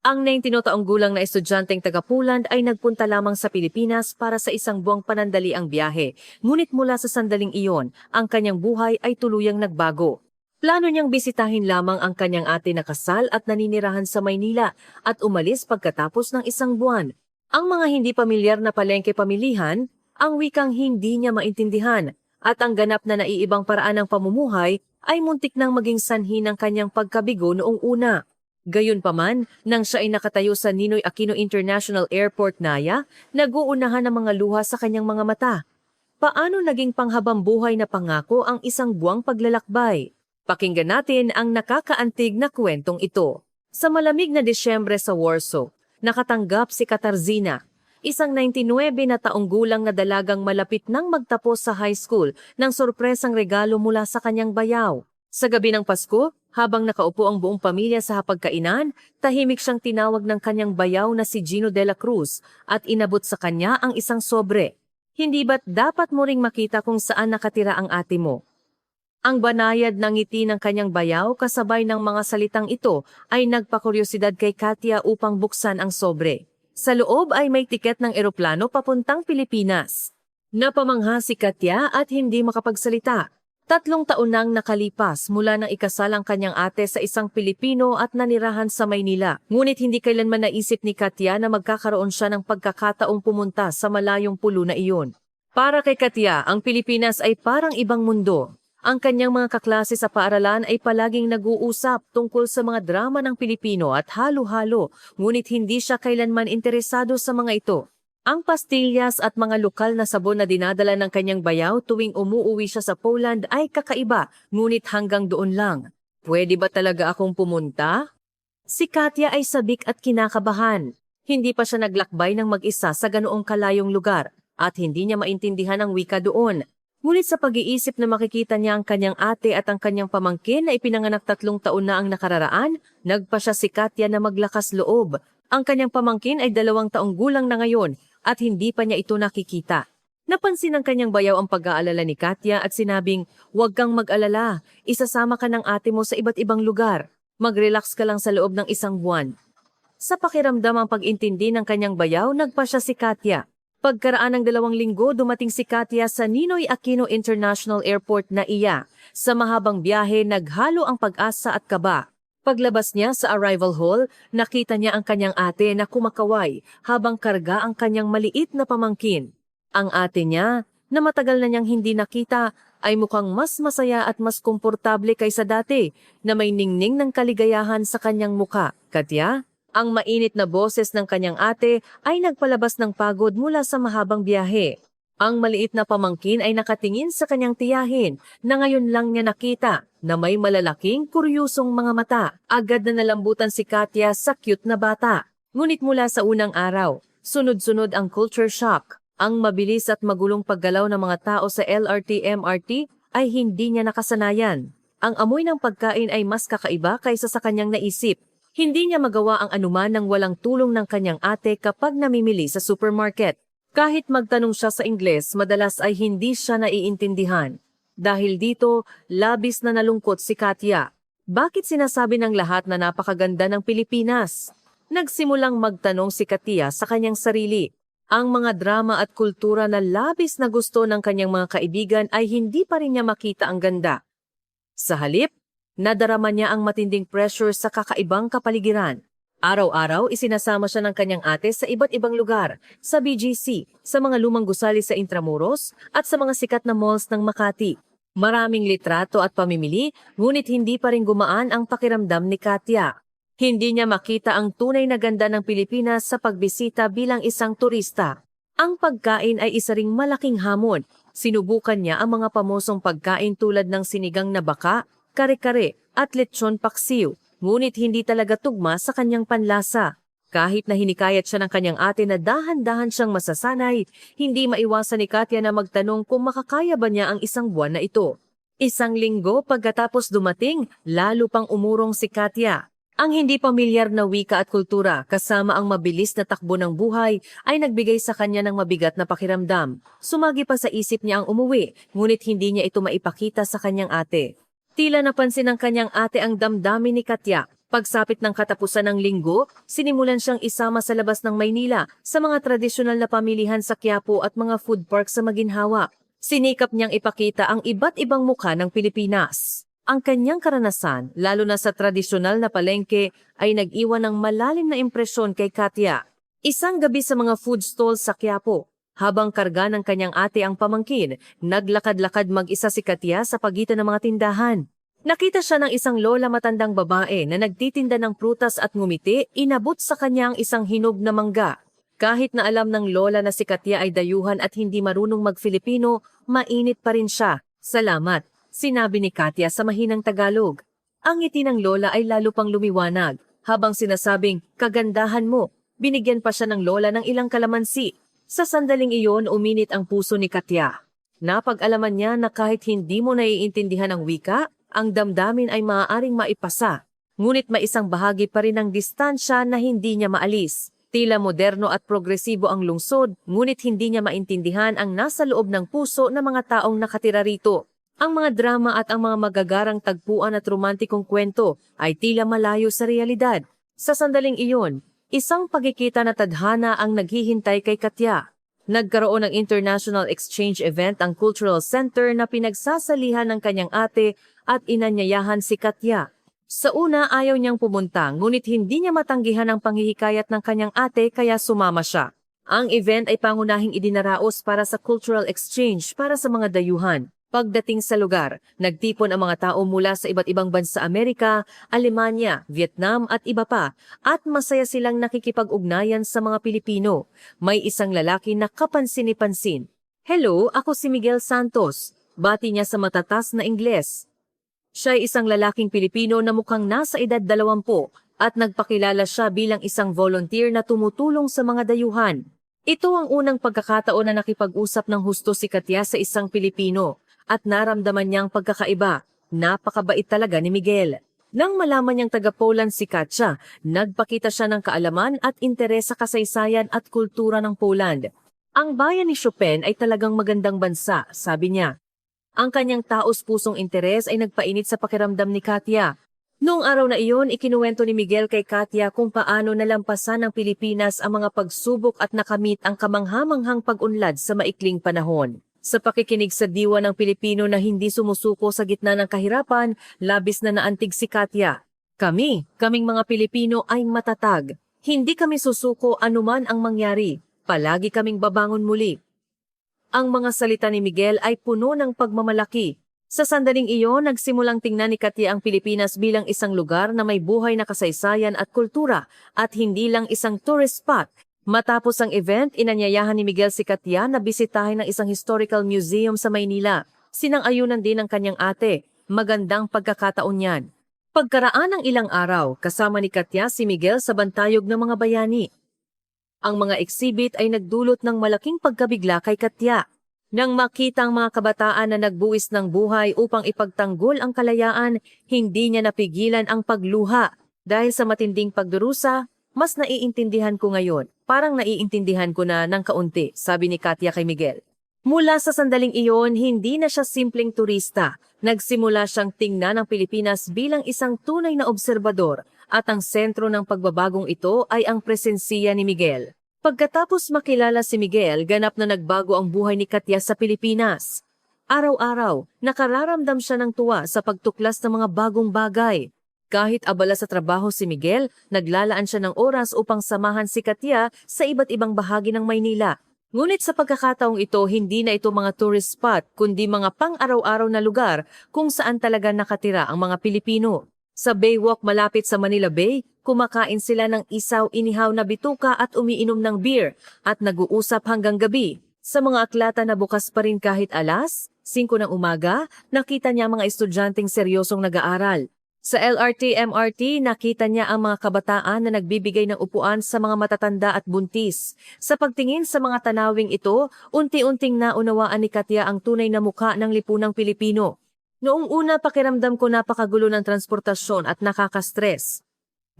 Ang 19 taong gulang na estudyanteng taga-Poland ay nagpunta lamang sa Pilipinas para sa isang buwang panandaliang biyahe. Ngunit mula sa sandaling iyon, ang kanyang buhay ay tuluyang nagbago. Plano niyang bisitahin lamang ang kanyang ate na kasal at naninirahan sa Maynila at umalis pagkatapos ng isang buwan. Ang mga hindi pamilyar na palengke pamilihan, ang wikang hindi niya maintindihan, at ang ganap na naiibang paraan ng pamumuhay ay muntik nang maging sanhi ng kanyang pagkabigo noong una. Gayunpaman, nang siya ay nakatayo sa Ninoy Aquino International Airport, Naya, nag-uunahan ang mga luha sa kanyang mga mata. Paano naging panghabang buhay na pangako ang isang buwang paglalakbay? Pakinggan natin ang nakakaantig na kwentong ito. Sa malamig na Disyembre sa Warsaw, nakatanggap si Katarzyna, isang 99 na taong gulang na dalagang malapit nang magtapos sa high school, ng sorpresang regalo mula sa kanyang bayaw. Sa gabi ng Pasko, habang nakaupo ang buong pamilya sa hapagkainan, tahimik siyang tinawag ng kanyang bayaw na si Gino de la Cruz at inabot sa kanya ang isang sobre. Hindi ba't dapat mo ring makita kung saan nakatira ang ate mo? Ang banayad ng ngiti ng kanyang bayaw kasabay ng mga salitang ito ay nagpakuryosidad kay Katya upang buksan ang sobre. Sa loob ay may tiket ng eroplano papuntang Pilipinas. Napamangha si Katya at hindi makapagsalita. 3 taon nang nakalipas mula nang ikasal ang kanyang ate sa isang Pilipino at nanirahan sa Maynila. Ngunit hindi kailanman naisip ni Katya na magkakaroon siya ng pagkakataong pumunta sa malayong pulo na iyon. Para kay Katya, ang Pilipinas ay parang ibang mundo. Ang kanyang mga kaklase sa paaralan ay palaging nag-uusap tungkol sa mga drama ng Pilipino at halo-halo, ngunit hindi siya kailanman interesado sa mga ito. Ang pastillas at mga lokal na sabon na dinadala ng kanyang bayaw tuwing umuuwi siya sa Poland ay kakaiba, ngunit hanggang doon lang. Pwede ba talaga akong pumunta? Si Katya ay sabik at kinakabahan. Hindi pa siya naglakbay ng mag-isa sa ganoong kalayong lugar at hindi niya maintindihan ang wika doon. Ngunit sa pag-iisip na makikita niya ang kanyang ate at ang kanyang pamangkin na ipinanganak 3 taon na ang nakararaan, nagpa siya si Katya na maglakas loob. Ang kanyang pamangkin ay 2 taong gulang na ngayon at hindi pa niya ito nakikita. Napansin ng kanyang bayaw ang pag-aalala ni Katya at sinabing, "Huwag kang mag-alala, isasama ka ng ate mo sa iba't ibang lugar. Mag-relax ka lang sa loob ng 1 buwan." Sa pakiramdam ang pag-intindi ng kanyang bayaw, nagpa siya si Katya. Pagkaraan ng 2 linggo, dumating si Katya sa Ninoy Aquino International Airport na iya. Sa mahabang biyahe, naghalo ang pag-asa at kaba. Paglabas niya sa arrival hall, nakita niya ang kanyang ate na kumakaway habang karga ang kanyang maliit na pamangkin. Ang ate niya, na matagal na niyang hindi nakita, ay mukhang mas masaya at mas komportable kaysa dati, na may ningning ng kaligayahan sa kanyang muka. "Katya?" Ang mainit na boses ng kanyang ate ay nagpalabas ng pagod mula sa mahabang biyahe. Ang maliit na pamangkin ay nakatingin sa kanyang tiyahin na ngayon lang niya nakita na may malalaking kuryusong mga mata. Agad na nalambutan si Katya sa cute na bata. Ngunit mula sa unang araw, sunod-sunod ang culture shock. Ang mabilis at magulong paggalaw ng mga tao sa LRT-MRT ay hindi niya nakasanayan. Ang amoy ng pagkain ay mas kakaiba kaysa sa kanyang naisip. Hindi niya magawa ang anuman nang walang tulong ng kanyang ate kapag namimili sa supermarket. Kahit magtanong siya sa Ingles, madalas ay hindi siya naiintindihan. Dahil dito, labis na nalungkot si Katya. Bakit sinasabi ng lahat na napakaganda ng Pilipinas? Nagsimulang magtanong si Katya sa kanyang sarili. Ang mga drama at kultura na labis na gusto ng kanyang mga kaibigan ay hindi pa rin niya makita ang ganda. Sa halip, nadarama niya ang matinding pressure sa kakaibang kapaligiran. Araw-araw, isinasama siya ng kanyang ate sa iba't ibang lugar, sa BGC, sa mga lumang gusali sa Intramuros, at sa mga sikat na malls ng Makati. Maraming litrato at pamimili, ngunit hindi pa rin gumaan ang pakiramdam ni Katya. Hindi niya makita ang tunay na ganda ng Pilipinas sa pagbisita bilang isang turista. Ang pagkain ay isa ring malaking hamon. Sinubukan niya ang mga pamosong pagkain tulad ng sinigang na baka, kare-kare, at lechon paksiw. Ngunit hindi talaga tugma sa kanyang panlasa. Kahit na hinikayat siya ng kanyang ate na dahan-dahan siyang masasanay, hindi maiwasan ni Katya na magtanong kung makakaya ba niya ang 1 buwan na ito. 1 linggo pagkatapos dumating, lalo pang umurong si Katya. Ang hindi pamilyar na wika at kultura kasama ang mabilis na takbo ng buhay ay nagbigay sa kanya ng mabigat na pakiramdam. Sumagi pa sa isip niya ang umuwi, ngunit hindi niya ito maipakita sa kanyang ate. Tila napansin ng kanyang ate ang damdamin ni Katya. Pagsapit ng katapusan ng linggo, sinimulan siyang isama sa labas ng Maynila sa mga tradisyonal na pamilihan sa Quiapo at mga food park sa Maginhawa. Sinikap niyang ipakita ang iba't ibang mukha ng Pilipinas. Ang kanyang karanasan, lalo na sa tradisyonal na palengke, ay nag-iwan ng malalim na impresyon kay Katya. Isang gabi sa mga food stalls sa Quiapo, habang karga ng kanyang ate ang pamangkin, naglakad-lakad mag-isa si Katya sa pagitan ng mga tindahan. Nakita siya ng isang lola matandang babae na nagtitinda ng prutas at ngumiti, inabot sa kanya ang isang hinog na mangga. Kahit na alam ng lola na si Katya ay dayuhan at hindi marunong mag-Filipino, mainit pa rin siya. Salamat, sinabi ni Katya sa mahinang Tagalog. Ang ngiti ng lola ay lalo pang lumiwanag. Habang sinasabing, kagandahan mo, binigyan pa siya ng lola ng ilang kalamansi. Sa sandaling iyon, uminit ang puso ni Katya. Napag-alaman niya na kahit hindi mo naiintindihan ang wika, ang damdamin ay maaaring maipasa. Ngunit may isang bahagi pa rin ng distansya na hindi niya maalis. Tila moderno at progresibo ang lungsod, ngunit hindi niya maintindihan ang nasa loob ng puso ng mga taong nakatira rito. Ang mga drama at ang mga magagarang tagpuan at romantikong kwento ay tila malayo sa realidad. Sa sandaling iyon, isang pagkikita na tadhana ang naghihintay kay Katya. Nagkaroon ng international exchange event ang Cultural Center na pinagsasalihan ng kanyang ate at inanyayahan si Katya. Sa una ayaw niyang pumunta, ngunit hindi niya matanggihan ang panghihikayat ng kanyang ate kaya sumama siya. Ang event ay pangunahing idinaraos para sa cultural exchange para sa mga dayuhan. Pagdating sa lugar, nagtipon ang mga tao mula sa iba't ibang bansa Amerika, Alemanya, Vietnam at iba pa, at masaya silang nakikipag-ugnayan sa mga Pilipino. May isang lalaki na kapansin-pansin. Hello, ako si Miguel Santos. Bati niya sa matatas na Ingles. Siya ay isang lalaking Pilipino na mukhang nasa edad 20 at nagpakilala siya bilang isang volunteer na tumutulong sa mga dayuhan. Ito ang unang pagkakataon na nakipag-usap ng husto si Katya sa isang Pilipino. At naramdaman niyang pagkakaiba. Napakabait talaga ni Miguel. Nang malaman niyang taga-Poland si Katya, nagpakita siya ng kaalaman at interes sa kasaysayan at kultura ng Poland. Ang bayan ni Chopin ay talagang magandang bansa, sabi niya. Ang kanyang taos-pusong interes ay nagpainit sa pakiramdam ni Katya. Noong araw na iyon, ikinuwento ni Miguel kay Katya kung paano nalampasan ng Pilipinas ang mga pagsubok at nakamit ang kamanghamanghang pag-unlad sa maikling panahon. Sa pakikinig sa diwa ng Pilipino na hindi sumusuko sa gitna ng kahirapan, labis na naantig si Katya. Kaming mga Pilipino ay matatag. Hindi kami susuko anuman ang mangyari. Palagi kaming babangon muli. Ang mga salita ni Miguel ay puno ng pagmamalaki. Sa sandaling iyon, nagsimulang tingnan ni Katya ang Pilipinas bilang isang lugar na may buhay na kasaysayan at kultura at hindi lang isang tourist spot. Matapos ang event, inanyayahan ni Miguel si Katya na bisitahin ng isang historical museum sa Maynila. Sinang-ayunan din ng kanyang ate. Magandang pagkakataon yan. Pagkaraan ng ilang araw, kasama ni Katya si Miguel sa bantayog ng mga bayani. Ang mga exhibit ay nagdulot ng malaking pagkabigla kay Katya. Nang makita ang mga kabataan na nagbuwis ng buhay upang ipagtanggol ang kalayaan, hindi niya napigilan ang pagluha. Dahil sa matinding pagdurusa, mas naiintindihan ko ngayon. Parang naiintindihan ko na ng kaunti, sabi ni Katya kay Miguel. Mula sa sandaling iyon, hindi na siya simpleng turista. Nagsimula siyang tingnan ang Pilipinas bilang isang tunay na obserbador at ang sentro ng pagbabagong ito ay ang presensiya ni Miguel. Pagkatapos makilala si Miguel, ganap na nagbago ang buhay ni Katya sa Pilipinas. Araw-araw, nakararamdam siya ng tuwa sa pagtuklas ng mga bagong bagay. Kahit abala sa trabaho si Miguel, naglalaan siya ng oras upang samahan si Katya sa iba't ibang bahagi ng Maynila. Ngunit sa pagkakataong ito, hindi na ito mga tourist spot, kundi mga pang-araw-araw na lugar kung saan talaga nakatira ang mga Pilipino. Sa Baywalk malapit sa Manila Bay, kumakain sila ng isaw-inihaw na bituka at umiinom ng beer at nag-uusap hanggang gabi. Sa mga aklata na bukas pa rin kahit alas, 5 ng umaga, nakita niya mga estudyanteng seryosong nag-aaral. Sa LRT-MRT, nakita niya ang mga kabataan na nagbibigay ng upuan sa mga matatanda at buntis. Sa pagtingin sa mga tanawing ito, unti-unting naunawaan ni Katya ang tunay na mukha ng lipunang Pilipino. Noong una, pakiramdam ko napakagulo ng transportasyon at nakaka-stress.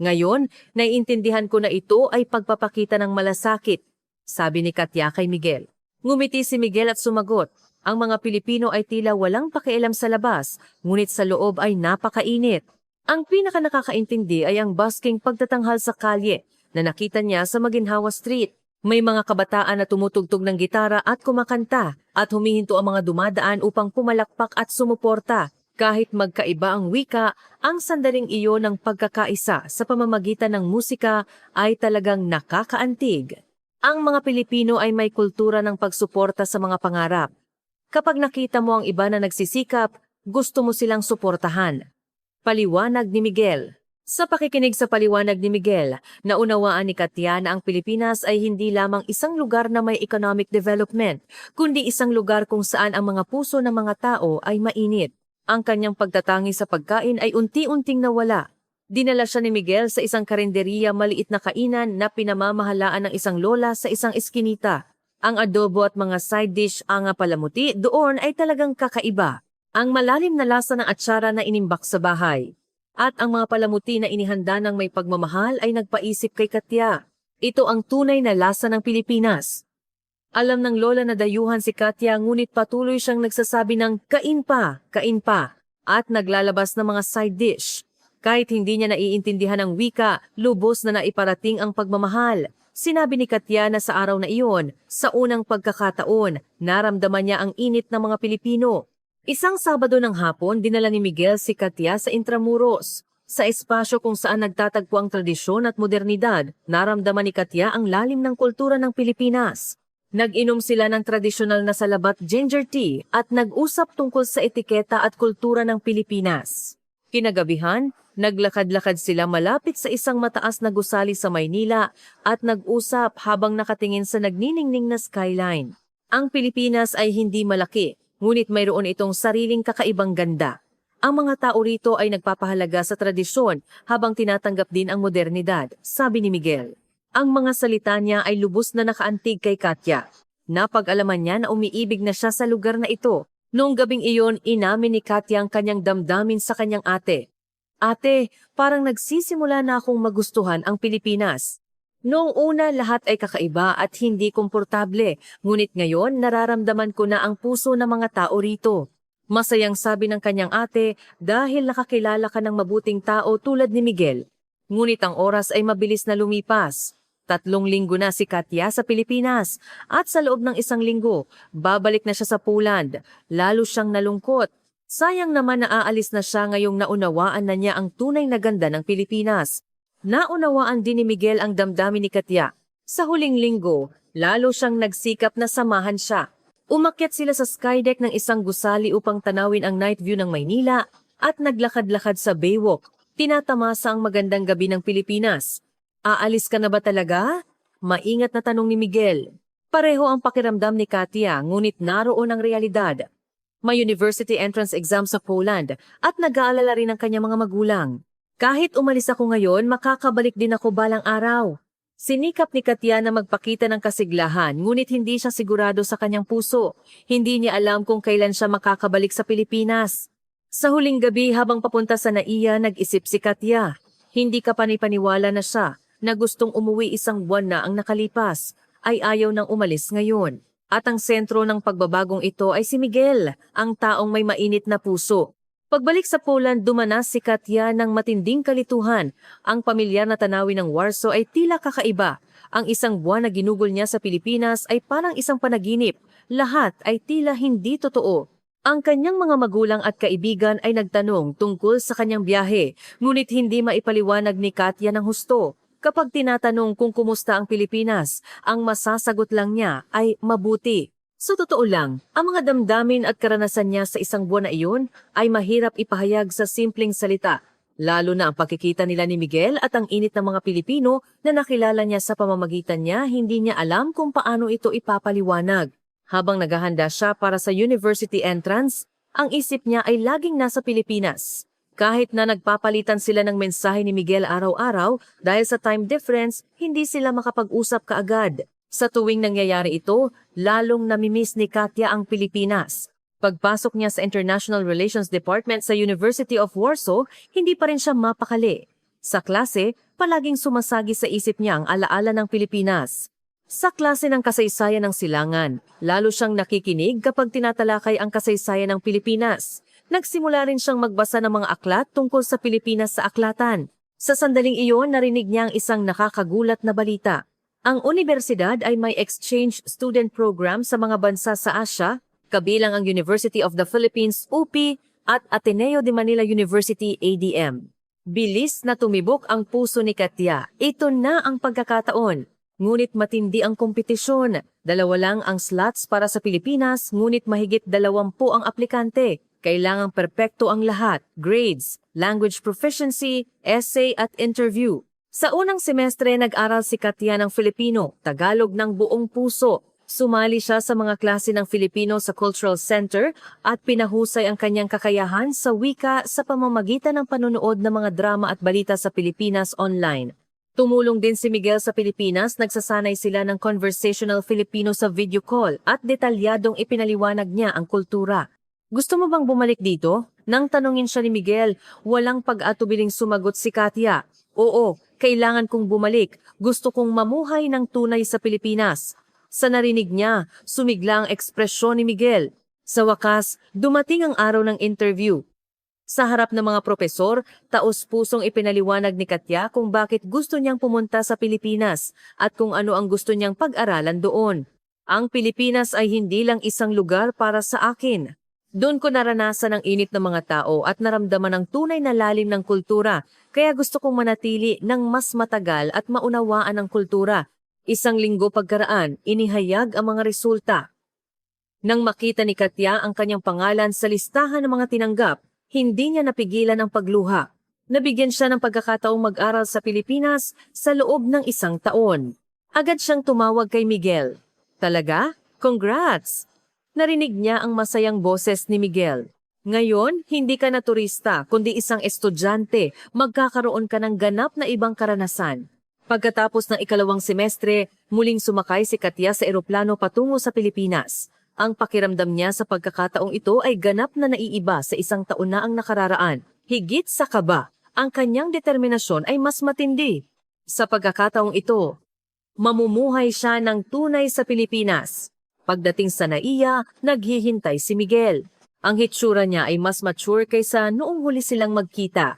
Ngayon, naiintindihan ko na ito ay pagpapakita ng malasakit, sabi ni Katya kay Miguel. Ngumiti si Miguel at sumagot. Ang mga Pilipino ay tila walang pakialam sa labas, ngunit sa loob ay napakainit. Ang pinaka nakakaintindi ay ang busking pagtatanghal sa kalye na nakita niya sa Maginhawa Street. May mga kabataan na tumutugtog ng gitara at kumakanta at humihinto ang mga dumadaan upang pumalakpak at sumuporta. Kahit magkaiba ang wika, ang sandaling iyon ng pagkakaisa sa pamamagitan ng musika ay talagang nakakaantig. Ang mga Pilipino ay may kultura ng pagsuporta sa mga pangarap. Kapag nakita mo ang iba na nagsisikap, gusto mo silang suportahan. Paliwanag ni Miguel. Sa pakikinig sa paliwanag ni Miguel, naunawaan ni Katya na ang Pilipinas ay hindi lamang isang lugar na may economic development, kundi isang lugar kung saan ang mga puso ng mga tao ay mainit. Ang kanyang pagtatangi sa pagkain ay unti-unting nawala. Dinala siya ni Miguel sa isang karinderiya maliit na kainan na pinamamahalaan ng isang lola sa isang eskinita. Ang adobo at mga side dish ang palamuti doon ay talagang kakaiba. Ang malalim na lasa ng atsara na inimbak sa bahay. At ang mga palamuti na inihanda ng may pagmamahal ay nagpaisip kay Katya. Ito ang tunay na lasa ng Pilipinas. Alam ng lola na dayuhan si Katya ngunit patuloy siyang nagsasabi ng kain pa, at naglalabas ng mga side dish. Kahit hindi niya naiintindihan ang wika, lubos na naiparating ang pagmamahal. Sinabi ni Katya na sa araw na iyon, sa unang pagkakataon, naramdaman niya ang init ng mga Pilipino. Isang Sabado ng hapon, dinala ni Miguel si Katya sa Intramuros. Sa espasyo kung saan nagtatagpo ang tradisyon at modernidad, naramdaman ni Katya ang lalim ng kultura ng Pilipinas. Nag-inom sila ng tradisyonal na salabat ginger tea at nag-usap tungkol sa etiketa at kultura ng Pilipinas. Kinagabihan, naglakad-lakad sila malapit sa isang mataas na gusali sa Maynila at nag-usap habang nakatingin sa nagniningning na skyline. Ang Pilipinas ay hindi malaki, ngunit mayroon itong sariling kakaibang ganda. Ang mga tao rito ay nagpapahalaga sa tradisyon habang tinatanggap din ang modernidad, sabi ni Miguel. Ang mga salita niya ay lubos na nakaantig kay Katya. Napag-alaman niya na umiibig na siya sa lugar na ito. Noong gabing iyon, inamin ni Katya ang kanyang damdamin sa kanyang ate. Ate, parang nagsisimula na akong magustuhan ang Pilipinas. Noong una lahat ay kakaiba at hindi komportable, ngunit ngayon nararamdaman ko na ang puso ng mga tao rito. Masayang sabi ng kanyang ate dahil nakakilala ka ng mabuting tao tulad ni Miguel. Ngunit ang oras ay mabilis na lumipas. 3 linggo na si Katya sa Pilipinas at sa loob ng 1 linggo, babalik na siya sa Poland. Lalo siyang nalungkot. Sayang naman na aalis na siya ngayong naunawaan na niya ang tunay na ganda ng Pilipinas. Naunawaan din ni Miguel ang damdamin ni Katya. Sa huling linggo, lalo siyang nagsikap na samahan siya. Umakyat sila sa skydeck ng isang gusali upang tanawin ang night view ng Maynila at naglakad-lakad sa Baywalk. Tinatamasa ang magandang gabi ng Pilipinas. Aalis ka na ba talaga? Maingat na tanong ni Miguel. Pareho ang pakiramdam ni Katya, ngunit naroon ang realidad. May university entrance exam sa Poland at nag-aalala rin ang kanyang mga magulang. Kahit umalis ako ngayon, makakabalik din ako balang araw. Sinikap ni Katya na magpakita ng kasiglahan, ngunit hindi siya sigurado sa kanyang puso. Hindi niya alam kung kailan siya makakabalik sa Pilipinas. Sa huling gabi habang papunta sa Naiya, nag-isip si Katya. Hindi kapanipaniwala na siya na gustong umuwi 1 buwan na ang nakalipas, ay ayaw nang umalis ngayon. At ang sentro ng pagbabagong ito ay si Miguel, ang taong may mainit na puso. Pagbalik sa Poland, dumanas si Katya ng matinding kalituhan. Ang pamilyar na tanawin ng Warsaw ay tila kakaiba. Ang 1 buwan na ginugol niya sa Pilipinas ay parang isang panaginip. Lahat ay tila hindi totoo. Ang kanyang mga magulang at kaibigan ay nagtanong tungkol sa kanyang biyahe, ngunit hindi maipaliwanag ni Katya ng husto. Kapag tinatanong kung kumusta ang Pilipinas, ang masasagot lang niya ay mabuti. Sa totoo lang, ang mga damdamin at karanasan niya sa 1 buwan na iyon ay mahirap ipahayag sa simpleng salita. Lalo na ang pagkikita nila ni Miguel at ang init ng mga Pilipino na nakilala niya sa pamamagitan niya, hindi niya alam kung paano ito ipapaliwanag. Habang naghahanda siya para sa university entrance, ang isip niya ay laging nasa Pilipinas. Kahit na nagpapalitan sila ng mensahe ni Miguel araw-araw, dahil sa time difference, hindi sila makapag-usap kaagad. Sa tuwing nangyayari ito, lalong namimiss ni Katya ang Pilipinas. Pagpasok niya sa International Relations Department sa University of Warsaw, hindi pa rin siya mapakali. Sa klase, palaging sumasagi sa isip niya ang alaala ng Pilipinas. Sa klase ng kasaysayan ng silangan, lalo siyang nakikinig kapag tinatalakay ang kasaysayan ng Pilipinas. Nagsimula rin siyang magbasa ng mga aklat tungkol sa Pilipinas sa aklatan. Sa sandaling iyon, narinig niya ang isang nakakagulat na balita. Ang universidad ay may exchange student program sa mga bansa sa Asia, kabilang ang University of the Philippines, UP, at Ateneo de Manila University, ADM. Bilis na tumibok ang puso ni Katya. Ito na ang pagkakataon. Ngunit matindi ang kompetisyon. 2 lang ang slots para sa Pilipinas, ngunit mahigit 20 ang aplikante. Kailangang perpekto ang lahat, grades, language proficiency, essay at interview. Sa unang semestre, nag-aral si Katya ng Filipino, Tagalog ng buong puso. Sumali siya sa mga klase ng Filipino sa Cultural Center at pinahusay ang kanyang kakayahan sa wika sa pamamagitan ng panonood ng mga drama at balita sa Pilipinas online. Tumulong din si Miguel sa Pilipinas, nagsasanay sila ng conversational Filipino sa video call at detalyadong ipinaliwanag niya ang kultura. Gusto mo bang bumalik dito? Nang tanungin siya ni Miguel, walang pag-atubiling sumagot si Katya. Oo, kailangan kong bumalik. Gusto kong mamuhay ng tunay sa Pilipinas. Sa narinig niya, sumigla ang ekspresyon ni Miguel. Sa wakas, dumating ang araw ng interview. Sa harap ng mga propesor, taos-pusong ipinaliwanag ni Katya kung bakit gusto niyang pumunta sa Pilipinas at kung ano ang gusto niyang pag-aralan doon. Ang Pilipinas ay hindi lang isang lugar para sa akin. Doon ko naranasan ang init ng mga tao at naramdaman ang tunay na lalim ng kultura, kaya gusto kong manatili ng mas matagal at maunawaan ang kultura. 1 linggo pagkaraan, inihayag ang mga resulta. Nang makita ni Katya ang kanyang pangalan sa listahan ng mga tinanggap, hindi niya napigilan ang pagluha. Nabigyan siya ng pagkakataong mag-aral sa Pilipinas sa loob ng 1 taon. Agad siyang tumawag kay Miguel. Talaga? Congrats! Narinig niya ang masayang boses ni Miguel. Ngayon, hindi ka na turista, kundi isang estudyante. Magkakaroon ka ng ganap na ibang karanasan. Pagkatapos ng 2 semestre, muling sumakay si Katya sa eroplano patungo sa Pilipinas. Ang pakiramdam niya sa pagkakataong ito ay ganap na naiiba sa 1 taon na ang nakararaan. Higit sa kaba, ang kanyang determinasyon ay mas matindi. Sa pagkakataong ito, mamumuhay siya ng tunay sa Pilipinas. Pagdating sa NAIA, naghihintay si Miguel. Ang hitsura niya ay mas mature kaysa noong huli silang magkita.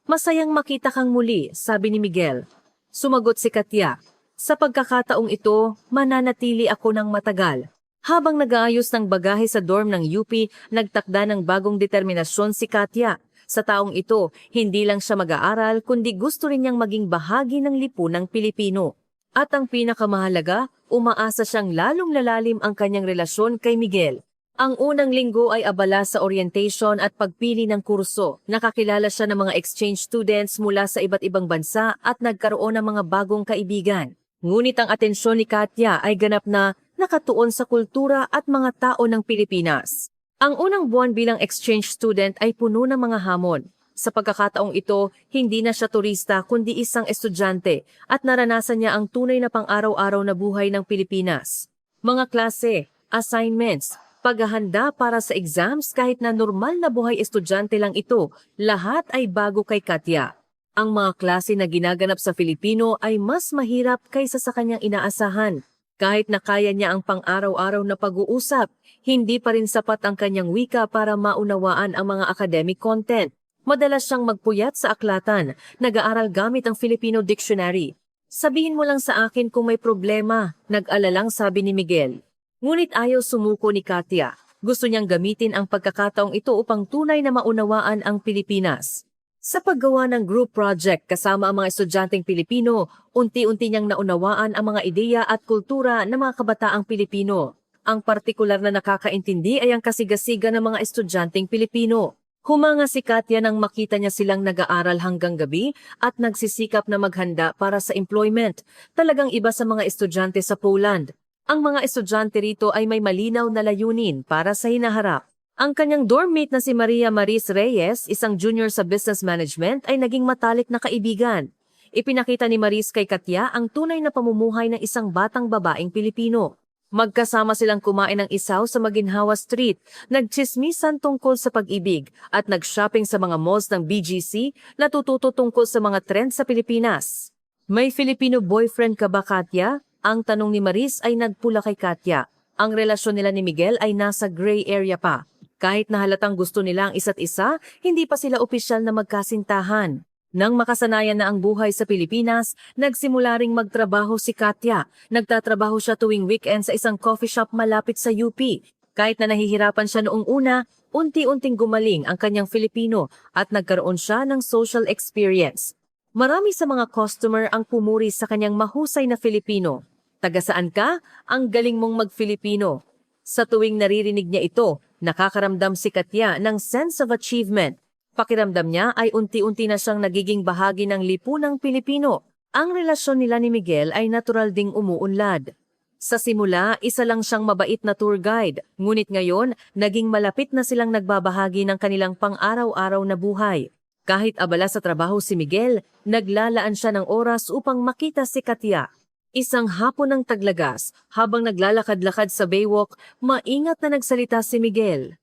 Masayang makita kang muli, sabi ni Miguel. Sumagot si Katya. Sa pagkakataong ito, mananatili ako ng matagal. Habang nag-aayos ng bagahe sa dorm ng UP, nagtakda ng bagong determinasyon si Katya. Sa taong ito, hindi lang siya mag-aaral, kundi gusto rin niyang maging bahagi ng lipunang Pilipino. At ang pinakamahalaga, umaasa siyang lalong lalalim ang kanyang relasyon kay Miguel. Ang unang linggo ay abala sa orientation at pagpili ng kurso. Nakakilala siya ng mga exchange students mula sa iba't ibang bansa at nagkaroon ng mga bagong kaibigan. Ngunit ang atensyon ni Katya ay ganap na nakatuon sa kultura at mga tao ng Pilipinas. Ang unang buwan bilang exchange student ay puno ng mga hamon. Sa pagkakataong ito, hindi na siya turista kundi isang estudyante at naranasan niya ang tunay na pang-araw-araw na buhay ng Pilipinas. Mga klase, assignments, paghahanda para sa exams kahit na normal na buhay estudyante lang ito, lahat ay bago kay Katya. Ang mga klase na ginaganap sa Filipino ay mas mahirap kaysa sa kanyang inaasahan. Kahit na kaya niya ang pang-araw-araw na pag-uusap, hindi pa rin sapat ang kanyang wika para maunawaan ang mga academic content. Madalas siyang magpuyat sa aklatan, nag-aaral gamit ang Filipino Dictionary. Sabihin mo lang sa akin kung may problema, nag-alalang sabi ni Miguel. Ngunit ayaw sumuko ni Katya. Gusto niyang gamitin ang pagkakataong ito upang tunay na maunawaan ang Pilipinas. Sa paggawa ng group project kasama ang mga estudyanteng Pilipino, unti-unti niyang naunawaan ang mga ideya at kultura ng mga kabataang Pilipino. Ang partikular na nakakaintindi ay ang kasigasiga ng mga estudyanteng Pilipino. Humanga si Katya nang makita niya silang nag-aaral hanggang gabi at nagsisikap na maghanda para sa employment. Talagang iba sa mga estudyante sa Poland. Ang mga estudyante rito ay may malinaw na layunin para sa hinaharap. Ang kanyang dormmate na si Maria Maris Reyes, isang junior sa business management, ay naging matalik na kaibigan. Ipinakita ni Maris kay Katya ang tunay na pamumuhay ng isang batang babaeng Pilipino. Magkasama silang kumain ng isaw sa Maginhawa Street, nagtsismisan tungkol sa pag-ibig at nag-shopping sa mga malls ng BGC, natututo tungkol sa mga trend sa Pilipinas. May Filipino boyfriend ka ba, Katya? Ang tanong ni Maris ay nagpula kay Katya. Ang relasyon nila ni Miguel ay nasa gray area pa. Kahit na halatang gusto nila ang isa't isa, hindi pa sila opisyal na magkasintahan. Nang makasanayan na ang buhay sa Pilipinas, nagsimula ring magtrabaho si Katya. Nagtatrabaho siya tuwing weekend sa isang coffee shop malapit sa UP. Kahit na nahihirapan siya noong una, unti-unting gumaling ang kanyang Filipino at nagkaroon siya ng social experience. Marami sa mga customer ang pumuri sa kanyang mahusay na Filipino. Taga saan ka? Ang galing mong mag-Filipino. Sa tuwing naririnig niya ito, nakakaramdam si Katya ng sense of achievement. Pakiramdam niya ay unti-unti na siyang nagiging bahagi ng lipunang Pilipino. Ang relasyon nila ni Miguel ay natural ding umuunlad. Sa simula, isa lang siyang mabait na tour guide, ngunit ngayon, naging malapit na silang nagbabahagi ng kanilang pang-araw-araw na buhay. Kahit abala sa trabaho si Miguel, naglalaan siya ng oras upang makita si Katya. Isang hapon ng taglagas, habang naglalakad-lakad sa Baywalk, maingat na nagsalita si Miguel.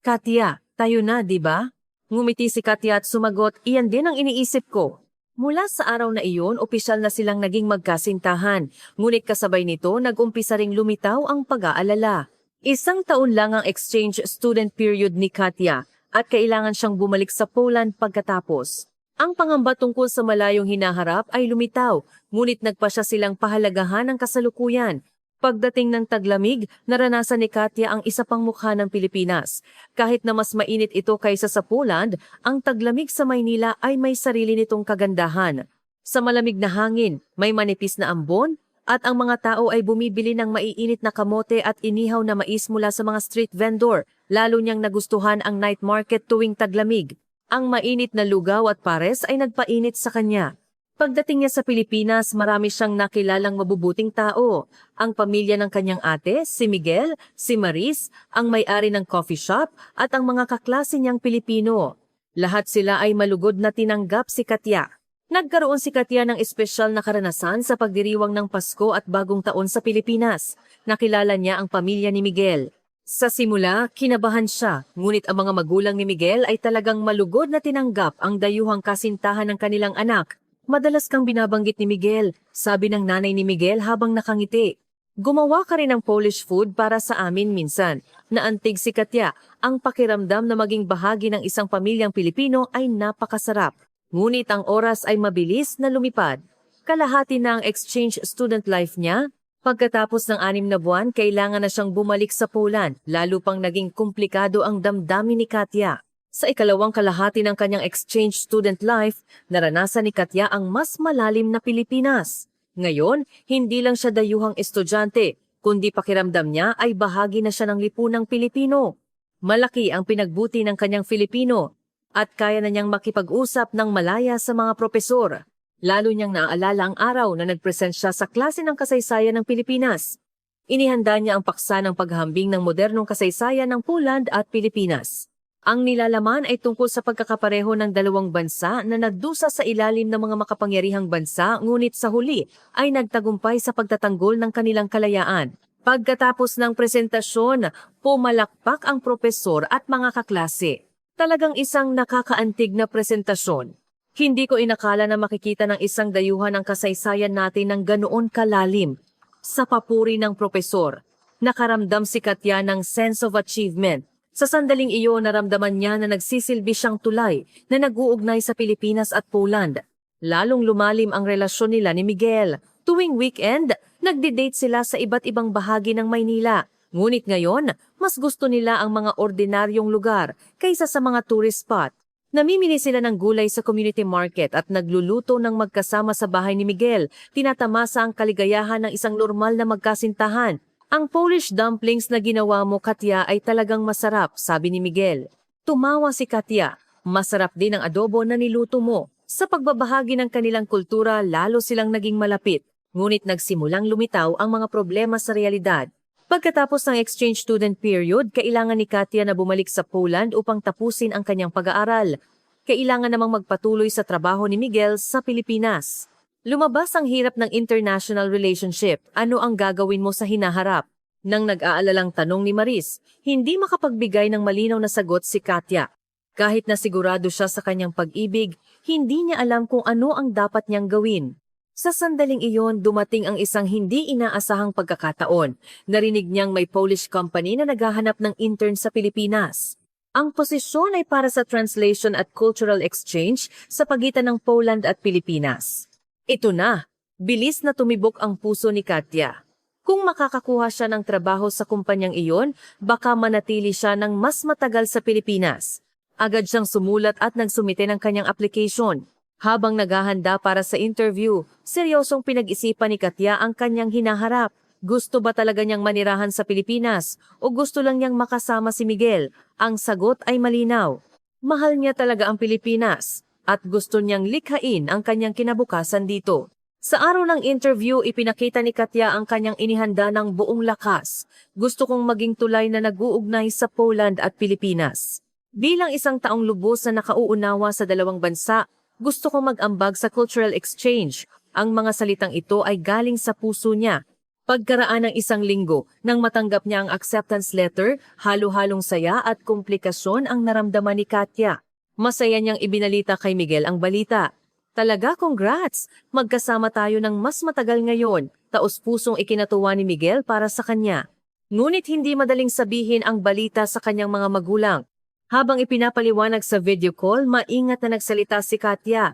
"Katya, tayo na, di ba?" Ngumiti si Katya at sumagot, "Iyan din ang iniisip ko." Mula sa araw na iyon, opisyal na silang naging magkasintahan. Ngunit kasabay nito, nag-umpisa ring lumitaw ang pag-aalala. 1 taon lang ang exchange student period ni Katya at kailangan siyang bumalik sa Poland pagkatapos. Ang pangamba tungkol sa malayong hinaharap ay lumitaw, ngunit nagpasya silang pahalagahan ng kasalukuyan. Pagdating ng taglamig, naranasan ni Katya ang isa pang mukha ng Pilipinas. Kahit na mas mainit ito kaysa sa Poland, ang taglamig sa Maynila ay may sarili nitong kagandahan. Sa malamig na hangin, may manipis na ambon, at ang mga tao ay bumibili ng maiinit na kamote at inihaw na mais mula sa mga street vendor. Lalo niyang nagustuhan ang night market tuwing taglamig. Ang mainit na lugaw at pares ay nagpainit sa kanya. Pagdating niya sa Pilipinas, marami siyang nakilalang mabubuting tao. Ang pamilya ng kanyang ate, si Miguel, si Maris, ang may-ari ng coffee shop, at ang mga kaklase niyang Pilipino. Lahat sila ay malugod na tinanggap si Katya. Nagkaroon si Katya ng espesyal na karanasan sa pagdiriwang ng Pasko at Bagong Taon sa Pilipinas. Nakilala niya ang pamilya ni Miguel. Sa simula, kinabahan siya, ngunit ang mga magulang ni Miguel ay talagang malugod na tinanggap ang dayuhang kasintahan ng kanilang anak. "Madalas kang binabanggit ni Miguel," sabi ng nanay ni Miguel habang nakangiti. "Gumawa ka rin ng Polish food para sa amin minsan." Naantig si Katya, ang pakiramdam na maging bahagi ng isang pamilyang Pilipino ay napakasarap. Ngunit ang oras ay mabilis na lumipad. Kalahati na ang exchange student life niya. Pagkatapos ng 6 na buwan, kailangan na siyang bumalik sa Poland, lalo pang naging komplikado ang damdamin ni Katya. Sa ikalawang kalahati ng kanyang exchange student life, naranasan ni Katya ang mas malalim na Pilipinas. Ngayon, hindi lang siya dayuhang estudyante, kundi pakiramdam niya ay bahagi na siya ng lipunang Pilipino. Malaki ang pinagbuti ng kanyang Filipino at kaya na niyang makipag-usap ng malaya sa mga propesor. Lalo niyang naaalala ang araw na nagpresent siya sa klase ng kasaysayan ng Pilipinas. Inihanda niya ang paksa ng paghahambing ng modernong kasaysayan ng Poland at Pilipinas. Ang nilalaman ay tungkol sa pagkakapareho ng dalawang bansa na nagdusa sa ilalim ng mga makapangyarihang bansa, ngunit sa huli ay nagtagumpay sa pagtatanggol ng kanilang kalayaan. Pagkatapos ng presentasyon, pumalakpak ang propesor at mga kaklase. Talagang isang nakakaantig na presentasyon. Hindi ko inakala na makikita ng isang dayuhan ang kasaysayan natin ng ganoon kalalim. Sa papuri ng propesor, nakaramdam si Katya ng sense of achievement. Sa sandaling iyon, naramdaman niya na nagsisilbi siyang tulay na nag-uugnay sa Pilipinas at Poland. Lalong lumalim ang relasyon nila ni Miguel. Tuwing weekend, nagdi-date sila sa iba't ibang bahagi ng Maynila. Ngunit ngayon, mas gusto nila ang mga ordinaryong lugar kaysa sa mga tourist spot. Namimili sila ng gulay sa community market at nagluluto ng magkasama sa bahay ni Miguel. Tinatamasa ang kaligayahan ng isang normal na magkasintahan. "Ang Polish dumplings na ginawa mo, Katya, ay talagang masarap," sabi ni Miguel. Tumawa si Katya. "Masarap din ang adobo na niluto mo." Sa pagbabahagi ng kanilang kultura, lalo silang naging malapit. Ngunit nagsimulang lumitaw ang mga problema sa realidad. Pagkatapos ng exchange student period, kailangan ni Katya na bumalik sa Poland upang tapusin ang kanyang pag-aaral. Kailangan namang magpatuloy sa trabaho ni Miguel sa Pilipinas. Lumabas ang hirap ng international relationship. Ano ang gagawin mo sa hinaharap? Nang nag-aalalang tanong ni Maris, hindi makapagbigay ng malinaw na sagot si Katya. Kahit na sigurado siya sa kanyang pag-ibig, hindi niya alam kung ano ang dapat niyang gawin. Sa sandaling iyon, dumating ang isang hindi inaasahang pagkakataon. Narinig niyang may Polish company na naghahanap ng intern sa Pilipinas. Ang posisyon ay para sa translation at cultural exchange sa pagitan ng Poland at Pilipinas. Ito na, bilis na tumibok ang puso ni Katya. Kung makakakuha siya ng trabaho sa kumpanyang iyon, baka manatili siya ng mas matagal sa Pilipinas. Agad siyang sumulat at nagsumite ng kanyang application. Habang naghahanda para sa interview, seryosong pinag-isipan ni Katya ang kanyang hinaharap. Gusto ba talaga niyang manirahan sa Pilipinas o gusto lang niyang makasama si Miguel? Ang sagot ay malinaw. Mahal niya talaga ang Pilipinas at gusto niyang likhain ang kanyang kinabukasan dito. Sa araw ng interview, ipinakita ni Katya ang kanyang inihanda ng buong lakas. Gusto kong maging tulay na nag-uugnay sa Poland at Pilipinas. Bilang isang taong lubos na nakauunawa sa dalawang bansa, gusto kong mag-ambag sa cultural exchange. Ang mga salitang ito ay galing sa puso niya. Pagkaraan ng isang linggo, nang matanggap niya ang acceptance letter, halo-halong saya at komplikasyon ang naramdaman ni Katya. Masaya niyang ibinalita kay Miguel ang balita. Talaga, congrats! Magkasama tayo ng mas matagal ngayon. Taos-pusong ikinatuwa ni Miguel para sa kanya. Ngunit hindi madaling sabihin ang balita sa kanyang mga magulang. Habang ipinapaliwanag sa video call, maingat na nagsalita si Katya.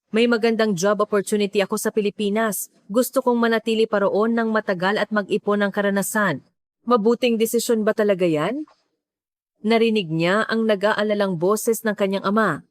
May magandang job opportunity ako sa Pilipinas. Gusto kong manatili pa roon ng matagal at mag-ipon ng karanasan. Mabuting desisyon ba talaga yan? Narinig niya ang nag-aalalang boses ng kanyang ama.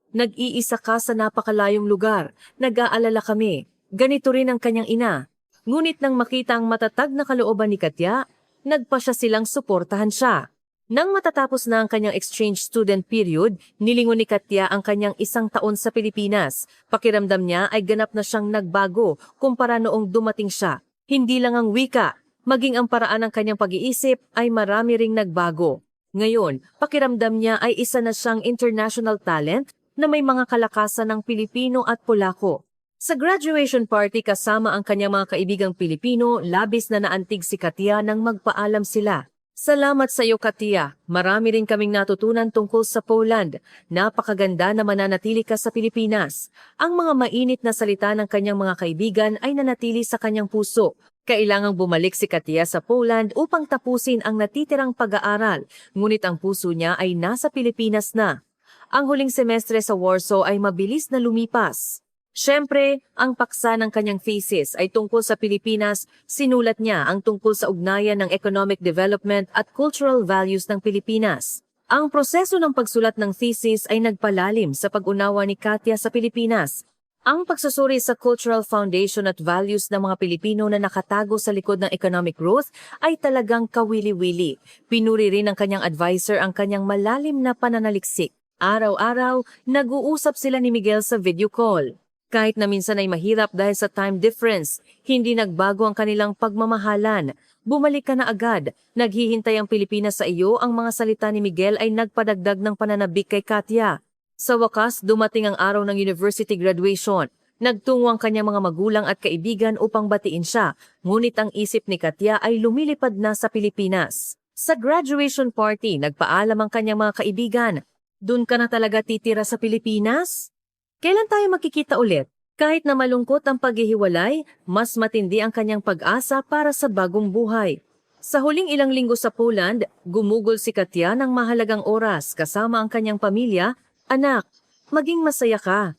Nag-iisa ka sa napakalayong lugar. Nag-aalala kami. Ganito rin ang kanyang ina. Ngunit nang makita ang matatag na kalooban ni Katya, nagpa siya silang suportahan siya. Nang matatapos na ang kanyang exchange student period, nilingon ni Katya ang kanyang 1 taon sa Pilipinas. Pakiramdam niya ay ganap na siyang nagbago kumpara noong dumating siya. Hindi lang ang wika, maging ang paraan ng kanyang pag-iisip ay marami ring nagbago. Ngayon, pakiramdam niya ay isa na siyang international talent na may mga kalakasan ng Pilipino at Polako. Sa graduation party kasama ang kanyang mga kaibigang Pilipino, labis na naantig si Katya nang magpaalam sila. Salamat sa iyo, Katya. Marami rin kaming natutunan tungkol sa Poland. Napakaganda na mananatili ka sa Pilipinas. Ang mga mainit na salita ng kanyang mga kaibigan ay nanatili sa kanyang puso. Kailangang bumalik si Katya sa Poland upang tapusin ang natitirang pag-aaral, ngunit ang puso niya ay nasa Pilipinas na. Ang huling semestre sa Warsaw ay mabilis na lumipas. Siyempre, ang paksa ng kanyang thesis ay tungkol sa Pilipinas, sinulat niya ang tungkol sa ugnayan ng economic development at cultural values ng Pilipinas. Ang proseso ng pagsulat ng thesis ay nagpalalim sa pag-unawa ni Katya sa Pilipinas. Ang pagsusuri sa cultural foundation at values ng mga Pilipino na nakatago sa likod ng economic growth ay talagang kawili-wili. Pinuri rin ng kanyang advisor ang kanyang malalim na pananaliksik. Araw-araw, nag-uusap sila ni Miguel sa video call. Kahit na minsan ay mahirap dahil sa time difference, hindi nagbago ang kanilang pagmamahalan. Bumalik ka na agad. Naghihintay ang Pilipinas sa iyo. Ang mga salita ni Miguel ay nagpadagdag ng pananabik kay Katya. Sa wakas, dumating ang araw ng university graduation. Nagtungo ang kanyang mga magulang at kaibigan upang batiin siya. Ngunit ang isip ni Katya ay lumilipad na sa Pilipinas. Sa graduation party, nagpaalam ang kanyang mga kaibigan. Doon ka na talaga titira sa Pilipinas? Kailan tayo magkikita ulit? Kahit na malungkot ang paghihiwalay, mas matindi ang kanyang pag-asa para sa bagong buhay. Sa huling ilang linggo sa Poland, gumugol si Katya ng mahalagang oras kasama ang kanyang pamilya. Anak, maging masaya ka.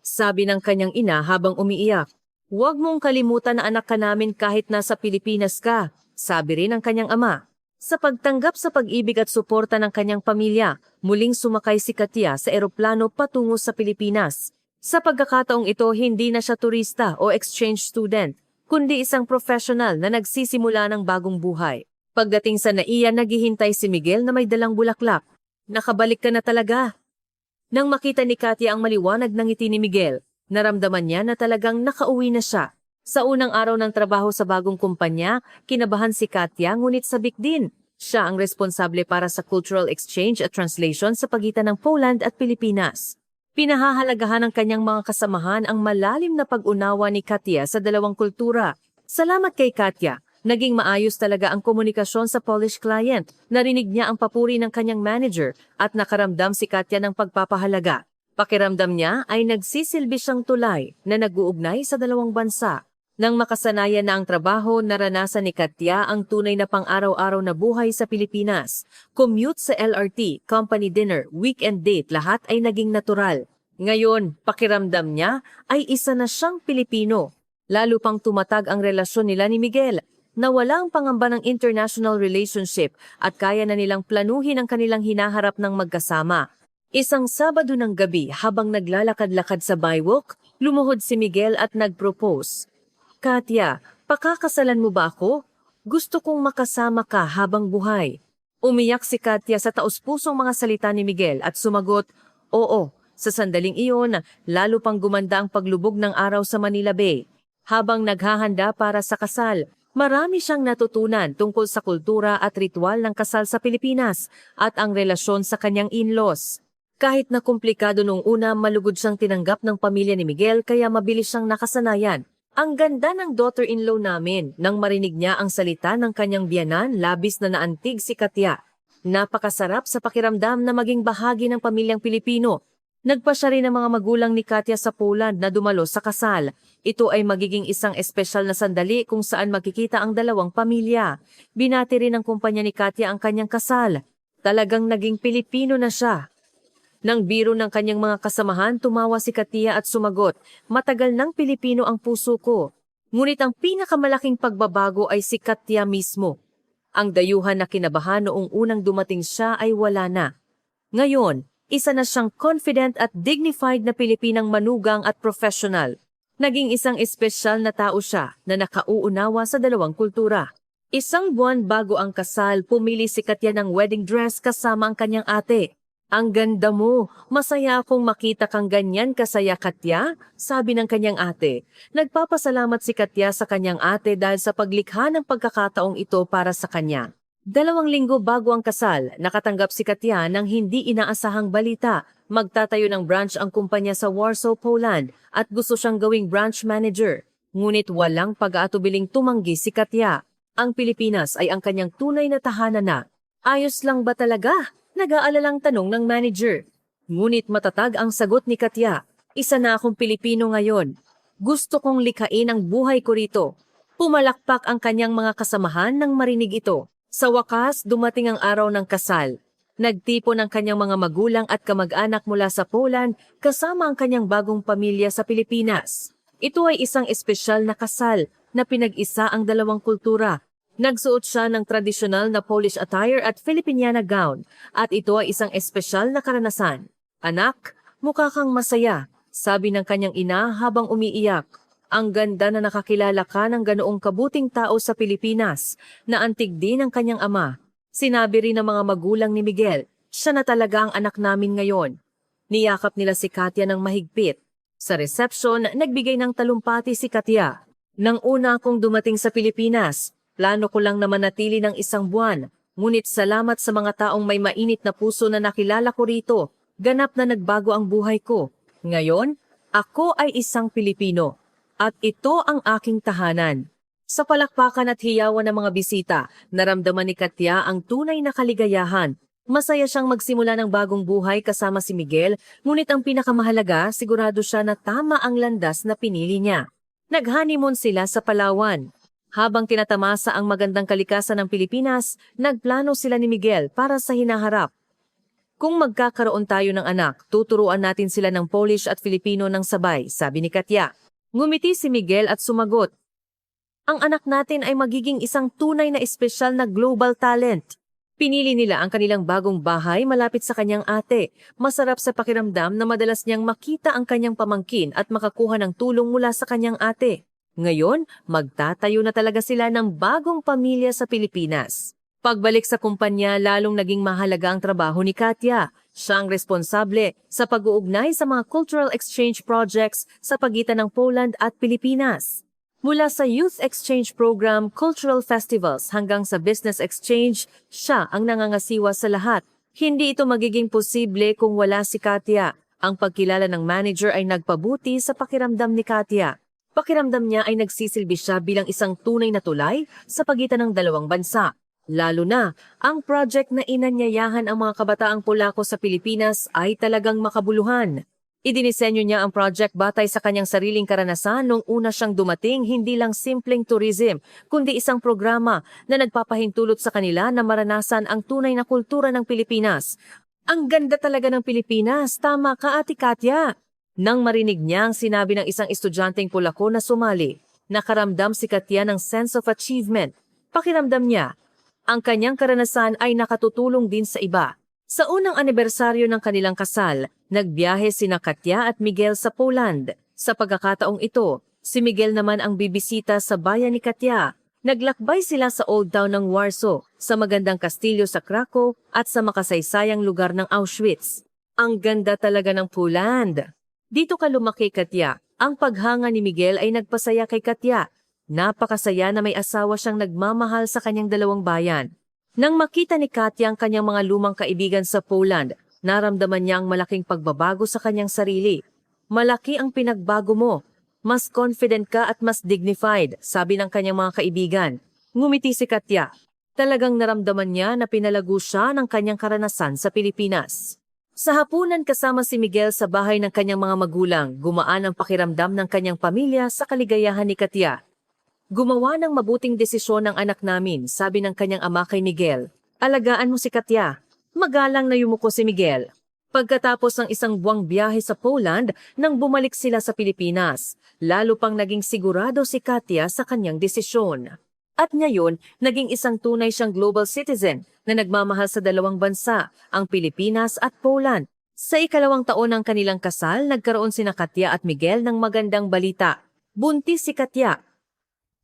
Sabi ng kanyang ina habang umiiyak. Huwag mong kalimutan na anak ka namin kahit nasa Pilipinas ka, sabi rin ng kanyang ama. Sa pagtanggap sa pag-ibig at suporta ng kanyang pamilya, muling sumakay si Katya sa eroplano patungo sa Pilipinas. Sa pagkakataong ito, hindi na siya turista o exchange student, kundi isang professional na nagsisimula ng bagong buhay. Pagdating sa NAIA, naghihintay si Miguel na may dalang bulaklak. Nakabalik ka na talaga. Nang makita ni Katya ang maliwanag ng ngiti ni Miguel, naramdaman niya na talagang nakauwi na siya. Sa unang araw ng trabaho sa bagong kumpanya, kinabahan si Katya ngunit sabik din. Siya ang responsable para sa cultural exchange at translation sa pagitan ng Poland at Pilipinas. Pinahahalagahan ng kanyang mga kasamahan ang malalim na pag-unawa ni Katya sa dalawang kultura. Salamat kay Katya. Naging maayos talaga ang komunikasyon sa Polish client. Narinig niya ang papuri ng kanyang manager at nakaramdam si Katya ng pagpapahalaga. Pakiramdam niya ay nagsisilbi siyang tulay na nag-uugnay sa dalawang bansa. Nang makasanayan na ang trabaho, naranasan ni Katya ang tunay na pang-araw-araw na buhay sa Pilipinas. Commute sa LRT, company dinner, weekend date, lahat ay naging natural. Ngayon, pakiramdam niya ay isa na siyang Pilipino. Lalo pang tumatag ang relasyon nila ni Miguel, na walang pangamba ng international relationship at kaya na nilang planuhin ang kanilang hinaharap ng magkasama. Isang Sabado ng gabi habang naglalakad-lakad sa Bywalk, lumuhod si Miguel at nag-propose. Katya, pakakasalan mo ba ako? Gusto kong makasama ka habang buhay. Umiyak si Katya sa taos-pusong mga salita ni Miguel at sumagot, oo. Sa sandaling iyon, lalo pang gumanda ang paglubog ng araw sa Manila Bay. Habang naghahanda para sa kasal, marami siyang natutunan tungkol sa kultura at ritual ng kasal sa Pilipinas at ang relasyon sa kanyang in-laws. Kahit na komplikado nung una, malugod siyang tinanggap ng pamilya ni Miguel kaya mabilis siyang nakasanayan. Ang ganda ng daughter-in-law namin nang marinig niya ang salita ng kanyang biyanan, labis na naantig si Katya. Napakasarap sa pakiramdam na maging bahagi ng pamilyang Pilipino. Nagpa siya rin ang mga magulang ni Katya sa Poland na dumalo sa kasal. Ito ay magiging isang espesyal na sandali kung saan makikita ang dalawang pamilya. Binati rin ng kumpanya ni Katya ang kanyang kasal. Talagang naging Pilipino na siya. Nang biro ng kanyang mga kasamahan, tumawa si Katya at sumagot, matagal ng Pilipino ang puso ko. Ngunit ang pinakamalaking pagbabago ay si Katya mismo. Ang dayuhan na kinabahan noong unang dumating siya ay wala na. Ngayon, isa na siyang confident at dignified na Pilipinang manugang at professional. Naging isang espesyal na tao siya na nakauunawa sa dalawang kultura. Isang buwan bago ang kasal, pumili si Katya ng wedding dress kasama ang kanyang ate. Ang ganda mo, masaya akong makita kang ganyan kasaya Katya, sabi ng kanyang ate. Nagpapasalamat si Katya sa kanyang ate dahil sa paglikha ng pagkakataong ito para sa kanya. 2 linggo bago ang kasal, nakatanggap si Katya ng hindi inaasahang balita. Magtatayo ng branch ang kumpanya sa Warsaw, Poland at gusto siyang gawing branch manager. Ngunit walang pag-aatubiling tumanggi si Katya. Ang Pilipinas ay ang kanyang tunay na tahanan na. Ayos lang ba talaga? Nag-aalalang tanong ng manager. Ngunit matatag ang sagot ni Katya. Isa na akong Pilipino ngayon. Gusto kong likain ang buhay ko rito. Pumalakpak ang kanyang mga kasamahan nang marinig ito. Sa wakas, dumating ang araw ng kasal. Nagtipon ang kanyang mga magulang at kamag-anak mula sa Poland kasama ang kanyang bagong pamilya sa Pilipinas. Ito ay isang espesyal na kasal na pinag-isa ang dalawang kultura. Nagsuot siya ng tradisyonal na Polish attire at Filipiniana gown at ito ay isang espesyal na karanasan. Anak, mukha kang masaya, sabi ng kanyang ina habang umiiyak. Ang ganda na nakakilala ka ng ganoong kabuting tao sa Pilipinas na antig din ng kanyang ama. Sinabi rin ng mga magulang ni Miguel, siya na talaga ang anak namin ngayon. Niyakap nila si Katya ng mahigpit. Sa reception, nagbigay ng talumpati si Katya. Nang una akong dumating sa Pilipinas, plano ko lang na manatili ng 1 buwan, ngunit salamat sa mga taong may mainit na puso na nakilala ko rito, ganap na nagbago ang buhay ko. Ngayon, ako ay isang Pilipino, at ito ang aking tahanan. Sa palakpakan at hiyawan ng mga bisita, naramdaman ni Katya ang tunay na kaligayahan. Masaya siyang magsimula ng bagong buhay kasama si Miguel, ngunit ang pinakamahalaga, sigurado siya na tama ang landas na pinili niya. Nag-honeymoon sila sa Palawan. Habang tinatamasa ang magandang kalikasan ng Pilipinas, nagplano sila ni Miguel para sa hinaharap. Kung magkakaroon tayo ng anak, tuturuan natin sila ng Polish at Filipino ng sabay, sabi ni Katya. Ngumiti si Miguel at sumagot, ang anak natin ay magiging isang tunay na espesyal na global talent. Pinili nila ang kanilang bagong bahay malapit sa kanyang ate. Masarap sa pakiramdam na madalas niyang makita ang kanyang pamangkin at makakuha ng tulong mula sa kanyang ate. Ngayon, magtatayo na talaga sila ng bagong pamilya sa Pilipinas. Pagbalik sa kumpanya, lalong naging mahalaga ang trabaho ni Katya. Siya ang responsable sa pag-uugnay sa mga cultural exchange projects sa pagitan ng Poland at Pilipinas. Mula sa youth exchange program, cultural festivals hanggang sa business exchange, siya ang nangangasiwa sa lahat. Hindi ito magiging posible kung wala si Katya. Ang pagkilala ng manager ay nagpabuti sa pakiramdam ni Katya. Pakiramdam niya ay nagsisilbi siya bilang isang tunay na tulay sa pagitan ng dalawang bansa. Lalo na, ang project na inanyayahan ang mga kabataang Polako sa Pilipinas ay talagang makabuluhan. Idinisenyo niya ang project batay sa kanyang sariling karanasan nung una siyang dumating, hindi lang simpleng tourism, kundi isang programa na nagpapahintulot sa kanila na maranasan ang tunay na kultura ng Pilipinas. Ang ganda talaga ng Pilipinas, tama ka Ate Katya. Nang marinig niya ang sinabi ng isang estudyanteng Polako na sumali, nakaramdam si Katya ng sense of achievement. Pakiramdam niya, ang kanyang karanasan ay nakatutulong din sa iba. Sa unang anibersaryo ng kanilang kasal, nagbiyahe sina Katya at Miguel sa Poland. Sa pagkakataong ito, si Miguel naman ang bibisita sa bayan ni Katya. Naglakbay sila sa Old Town ng Warsaw, sa magandang kastilyo sa Krakow at sa makasaysayang lugar ng Auschwitz. Ang ganda talaga ng Poland. Dito ka lumaki, Katya. Ang paghanga ni Miguel ay nagpasaya kay Katya. Napakasaya na may asawa siyang nagmamahal sa kanyang dalawang bayan. Nang makita ni Katya ang kanyang mga lumang kaibigan sa Poland, naramdaman niya ang malaking pagbabago sa kanyang sarili. Malaki ang pinagbago mo. Mas confident ka at mas dignified, sabi ng kanyang mga kaibigan. Ngumiti si Katya. Talagang naramdaman niya na pinalago siya ng kanyang karanasan sa Pilipinas. Sa hapunan kasama si Miguel sa bahay ng kanyang mga magulang, gumaan ang pakiramdam ng kanyang pamilya sa kaligayahan ni Katya. Gumawa ng mabuting desisyon ng anak namin, sabi ng kanyang ama kay Miguel. Alagaan mo si Katya. Magalang na yumuko si Miguel. Pagkatapos ng isang buwang biyahe sa Poland, nang bumalik sila sa Pilipinas, lalo pang naging sigurado si Katya sa kanyang desisyon. At ngayon, naging isang tunay siyang global citizen na nagmamahal sa dalawang bansa, ang Pilipinas at Poland. Sa ikalawang taon ng kanilang kasal, nagkaroon sina Katya at Miguel ng magandang balita. Buntis si Katya.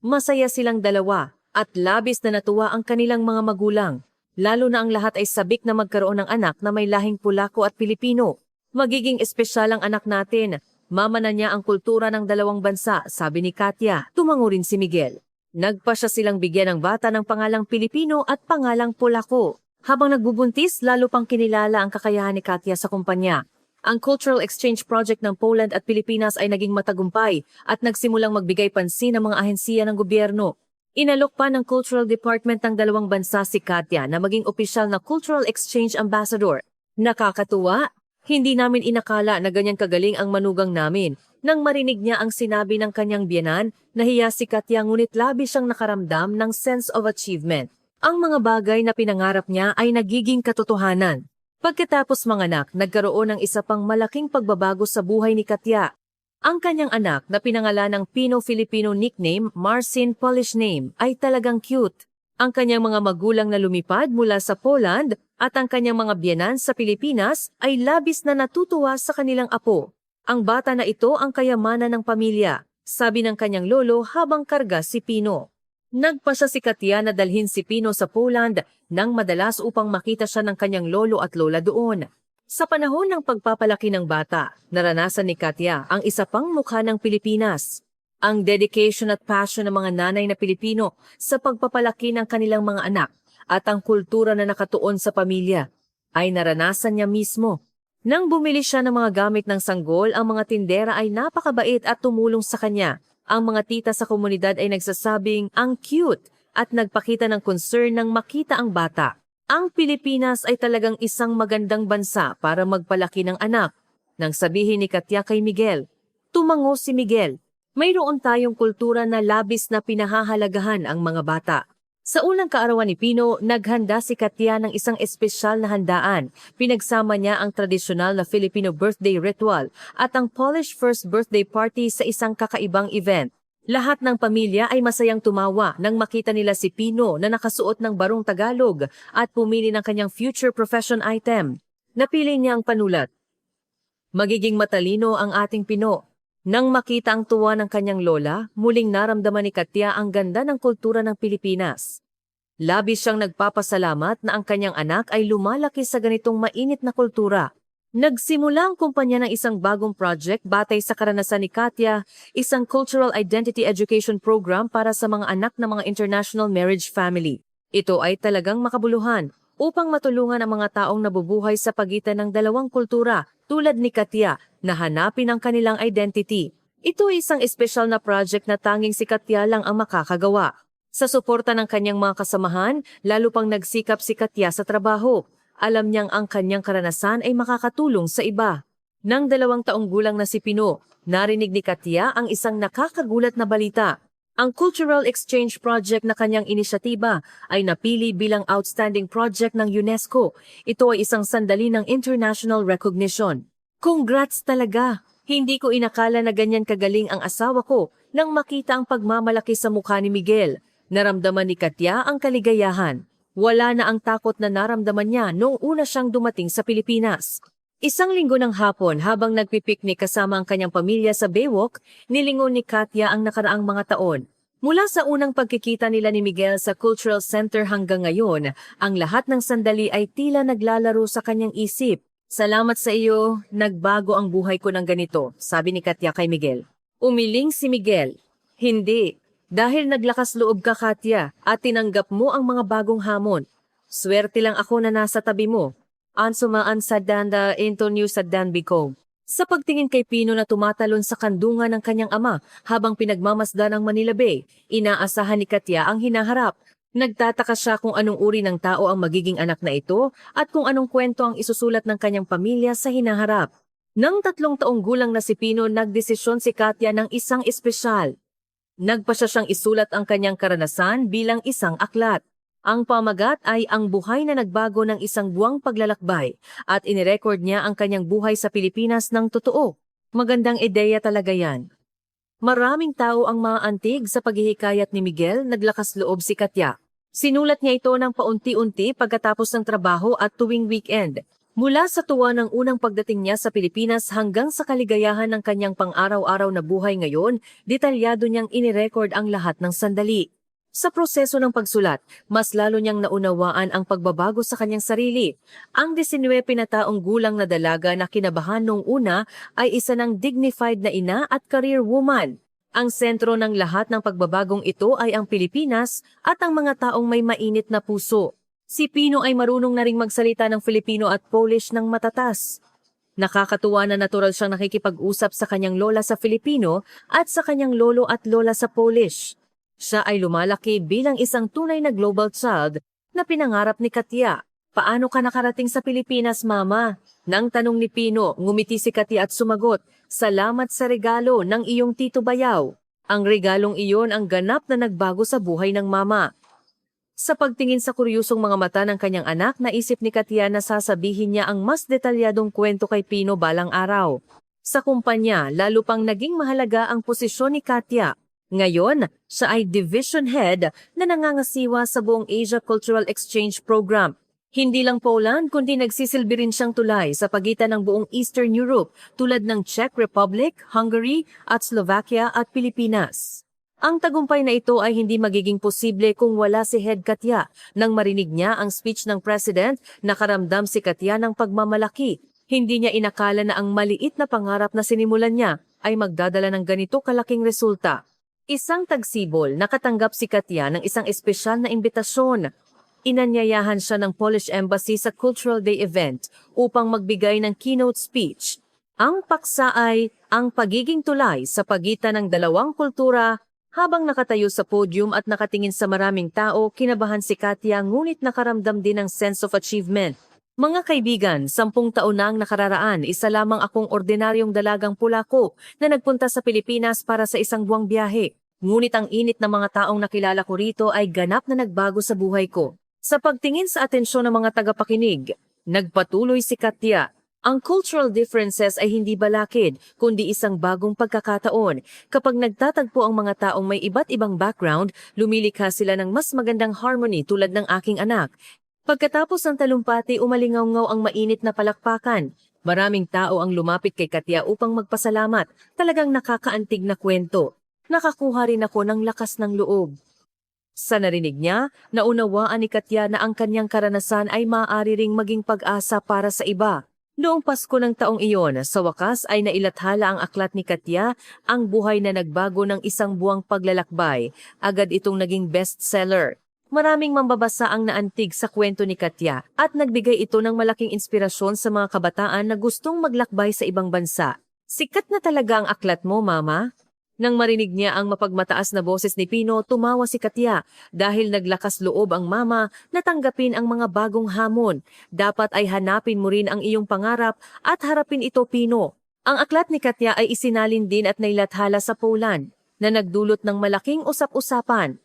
Masaya silang dalawa at labis na natuwa ang kanilang mga magulang. Lalo na ang lahat ay sabik na magkaroon ng anak na may lahing Polako at Pilipino. Magiging espesyal ang anak natin. Mama na niya ang kultura ng dalawang bansa, sabi ni Katya. Tumango rin si Miguel. Nagpasya silang bigyan ng bata ng pangalang Pilipino at pangalang Polako. Habang nagbubuntis, lalo pang kinilala ang kakayahan ni Katya sa kumpanya. Ang Cultural Exchange Project ng Poland at Pilipinas ay naging matagumpay at nagsimulang magbigay pansin ng mga ahensiya ng gobyerno. Inalok pa ng Cultural Department ng dalawang bansa si Katya na maging opisyal na Cultural Exchange Ambassador. Nakakatuwa! Hindi namin inakala na ganyan kagaling ang manugang namin. Nang marinig niya ang sinabi ng kanyang biyenan, nahiya si Katya ngunit labis siyang nakaramdam ng sense of achievement. Ang mga bagay na pinangarap niya ay nagiging katotohanan. Pagkatapos manganak, nagkaroon ng isa pang malaking pagbabago sa buhay ni Katya. Ang kanyang anak na pinangalan ng Pino-Filipino nickname, Marcin Polish name, ay talagang cute. Ang kanyang mga magulang na lumipad mula sa Poland at ang kanyang mga biyenan sa Pilipinas ay labis na natutuwa sa kanilang apo. Ang bata na ito ang kayamanan ng pamilya, sabi ng kanyang lolo habang karga si Pino. Nagpasya si Katya na dalhin si Pino sa Poland nang madalas upang makita siya ng kanyang lolo at lola doon. Sa panahon ng pagpapalaki ng bata, naranasan ni Katya ang isa pang mukha ng Pilipinas. Ang dedication at passion ng mga nanay na Pilipino sa pagpapalaki ng kanilang mga anak at ang kultura na nakatuon sa pamilya ay naranasan niya mismo. Nang bumili siya ng mga gamit ng sanggol, ang mga tindera ay napakabait at tumulong sa kanya. Ang mga tita sa komunidad ay nagsasabing ang cute at nagpakita ng concern nang makita ang bata. Ang Pilipinas ay talagang isang magandang bansa para magpalaki ng anak. Nang sabihin ni Katya kay Miguel, tumango si Miguel. Mayroon tayong kultura na labis na pinahahalagahan ang mga bata. Sa unang kaarawan ni Pino, naghanda si Katya ng isang espesyal na handaan. Pinagsama niya ang tradisyonal na Filipino birthday ritual at ang Polish first birthday party sa isang kakaibang event. Lahat ng pamilya ay masayang tumawa nang makita nila si Pino na nakasuot ng barong Tagalog at pumili ng kanyang future profession item. Napili niya ang panulat. Magiging matalino ang ating Pino. Nang makita ang tuwa ng kanyang lola, muling naramdaman ni Katya ang ganda ng kultura ng Pilipinas. Labis siyang nagpapasalamat na ang kanyang anak ay lumalaki sa ganitong mainit na kultura. Nagsimula ang kumpanya ng isang bagong project batay sa karanasan ni Katya, isang Cultural Identity Education Program para sa mga anak ng mga international marriage family. Ito ay talagang makabuluhan upang matulungan ang mga taong nabubuhay sa pagitan ng dalawang kultura tulad ni Katya na hanapin ang kanilang identity. Ito ay isang espesyal na project na tanging si Katya lang ang makakagawa. Sa suporta ng kanyang mga kasamahan, lalo pang nagsikap si Katya sa trabaho. Alam niyang ang kanyang karanasan ay makakatulong sa iba. Nang 2 taong gulang na si Pino, narinig ni Katya ang isang nakakagulat na balita. Ang Cultural Exchange Project na kanyang inisyatiba ay napili bilang outstanding project ng UNESCO. Ito ay isang sandali ng international recognition. Congrats talaga! Hindi ko inakala na ganyan kagaling ang asawa ko nang makita ang pagmamalaki sa mukha ni Miguel. Naramdaman ni Katya ang kaligayahan. Wala na ang takot na naramdaman niya noong una siyang dumating sa Pilipinas. Isang linggo ng hapon habang nagpipiknik kasama ang kanyang pamilya sa Baywalk, nilingon ni Katya ang nakaraang mga taon. Mula sa unang pagkikita nila ni Miguel sa Cultural Center hanggang ngayon, ang lahat ng sandali ay tila naglalaro sa kanyang isip. Salamat sa iyo, nagbago ang buhay ko ng ganito, sabi ni Katya kay Miguel. Umiling si Miguel. Hindi, dahil naglakas loob ka Katya at tinanggap mo ang mga bagong hamon. Swerte lang ako na nasa tabi mo. Ansumaan sa danda into new sa danbiko. Sa pagtingin kay Pino na tumatalon sa kandungan ng kanyang ama habang pinagmamasdan ang Manila Bay, inaasahan ni Katya ang hinaharap. Nagtataka siya kung anong uri ng tao ang magiging anak na ito at kung anong kwento ang isusulat ng kanyang pamilya sa hinaharap. Nang 3 taong gulang na si Pino, nagdesisyon si Katya ng isang espesyal. Nagpasya siyang isulat ang kanyang karanasan bilang isang aklat. Ang pamagat ay ang buhay na nagbago ng isang buwang paglalakbay at inirecord niya ang kanyang buhay sa Pilipinas ng totoo. Magandang ideya talaga yan. Maraming tao ang maantig sa paghihikayat ni Miguel, naglakas loob si Katya. Sinulat niya ito ng paunti-unti pagkatapos ng trabaho at tuwing weekend. Mula sa tuwa ng unang pagdating niya sa Pilipinas hanggang sa kaligayahan ng kanyang pang-araw-araw na buhay ngayon, detalyado niyang inirecord ang lahat ng sandali. Sa proseso ng pagsulat, mas lalo niyang naunawaan ang pagbabago sa kanyang sarili. Ang 19 na taong gulang na dalaga na kinabahan noong una ay isa ng dignified na ina at career woman. Ang sentro ng lahat ng pagbabagong ito ay ang Pilipinas at ang mga taong may mainit na puso. Si Pino ay marunong na ring magsalita ng Filipino at Polish ng matatas. Nakakatuwa na natural siyang nakikipag-usap sa kanyang lola sa Filipino at sa kanyang lolo at lola sa Polish. Siya ay lumalaki bilang isang tunay na global child na pinangarap ni Katya. Paano ka nakarating sa Pilipinas, Mama? Nang tanong ni Pino, ngumiti si Katya at sumagot, salamat sa regalo ng iyong Tito Bayaw. Ang regalong iyon ang ganap na nagbago sa buhay ng Mama. Sa pagtingin sa kuryusong mga mata ng kanyang anak, naisip ni Katya na sasabihin niya ang mas detalyadong kwento kay Pino balang araw. Sa kumpanya, lalo pang naging mahalaga ang posisyon ni Katya. Ngayon, siya ay division head na nangangasiwa sa buong Asia Cultural Exchange Program. Hindi lang Poland kundi nagsisilbi rin siyang tulay sa pagitan ng buong Eastern Europe tulad ng Czech Republic, Hungary at Slovakia at Pilipinas. Ang tagumpay na ito ay hindi magiging posible kung wala si Head Katya. Nang marinig niya ang speech ng President, nakaramdam si Katya ng pagmamalaki. Hindi niya inakala na ang maliit na pangarap na sinimulan niya ay magdadala ng ganito kalaking resulta. Isang tagsibol, nakatanggap si Katya ng isang espesyal na imbitasyon. Inanyayahan siya ng Polish Embassy sa Cultural Day event upang magbigay ng keynote speech. Ang paksa ay ang pagiging tulay sa pagitan ng dalawang kultura. Habang nakatayo sa podium at nakatingin sa maraming tao, kinabahan si Katya ngunit nakaramdam din ng sense of achievement. Mga kaibigan, 10 taon na ang nakararaan, isa lamang akong ordinaryong dalagang Polako na nagpunta sa Pilipinas para sa isang buwang biyahe. Ngunit ang init ng mga taong nakilala ko rito ay ganap na nagbago sa buhay ko. Sa pagtingin sa atensyon ng mga tagapakinig, nagpatuloy si Katya. Ang cultural differences ay hindi balakid, kundi isang bagong pagkakataon. Kapag nagtatagpo ang mga taong may iba't ibang background, lumilikha sila ng mas magandang harmony tulad ng aking anak. Pagkatapos ng talumpati, umalingaw-ngaw ang mainit na palakpakan. Maraming tao ang lumapit kay Katya upang magpasalamat. Talagang nakakaantig na kwento. Nakakuha rin ako ng lakas ng loob. Sa narinig niya, naunawaan ni Katya na ang kanyang karanasan ay maaari ring maging pag-asa para sa iba. Noong Pasko ng taong iyon, sa wakas ay nailathala ang aklat ni Katya, ang buhay na nagbago ng isang buwang paglalakbay. Agad itong naging bestseller. Maraming mambabasa ang naantig sa kwento ni Katya at nagbigay ito ng malaking inspirasyon sa mga kabataan na gustong maglakbay sa ibang bansa. Sikat na talaga ang aklat mo, Mama. Nang marinig niya ang mapagmataas na boses ni Pino, tumawa si Katya dahil naglakas loob ang mama na tanggapin ang mga bagong hamon. Dapat ay hanapin mo rin ang iyong pangarap at harapin ito, Pino. Ang aklat ni Katya ay isinalin din at nailathala sa Poland na nagdulot ng malaking usap-usapan.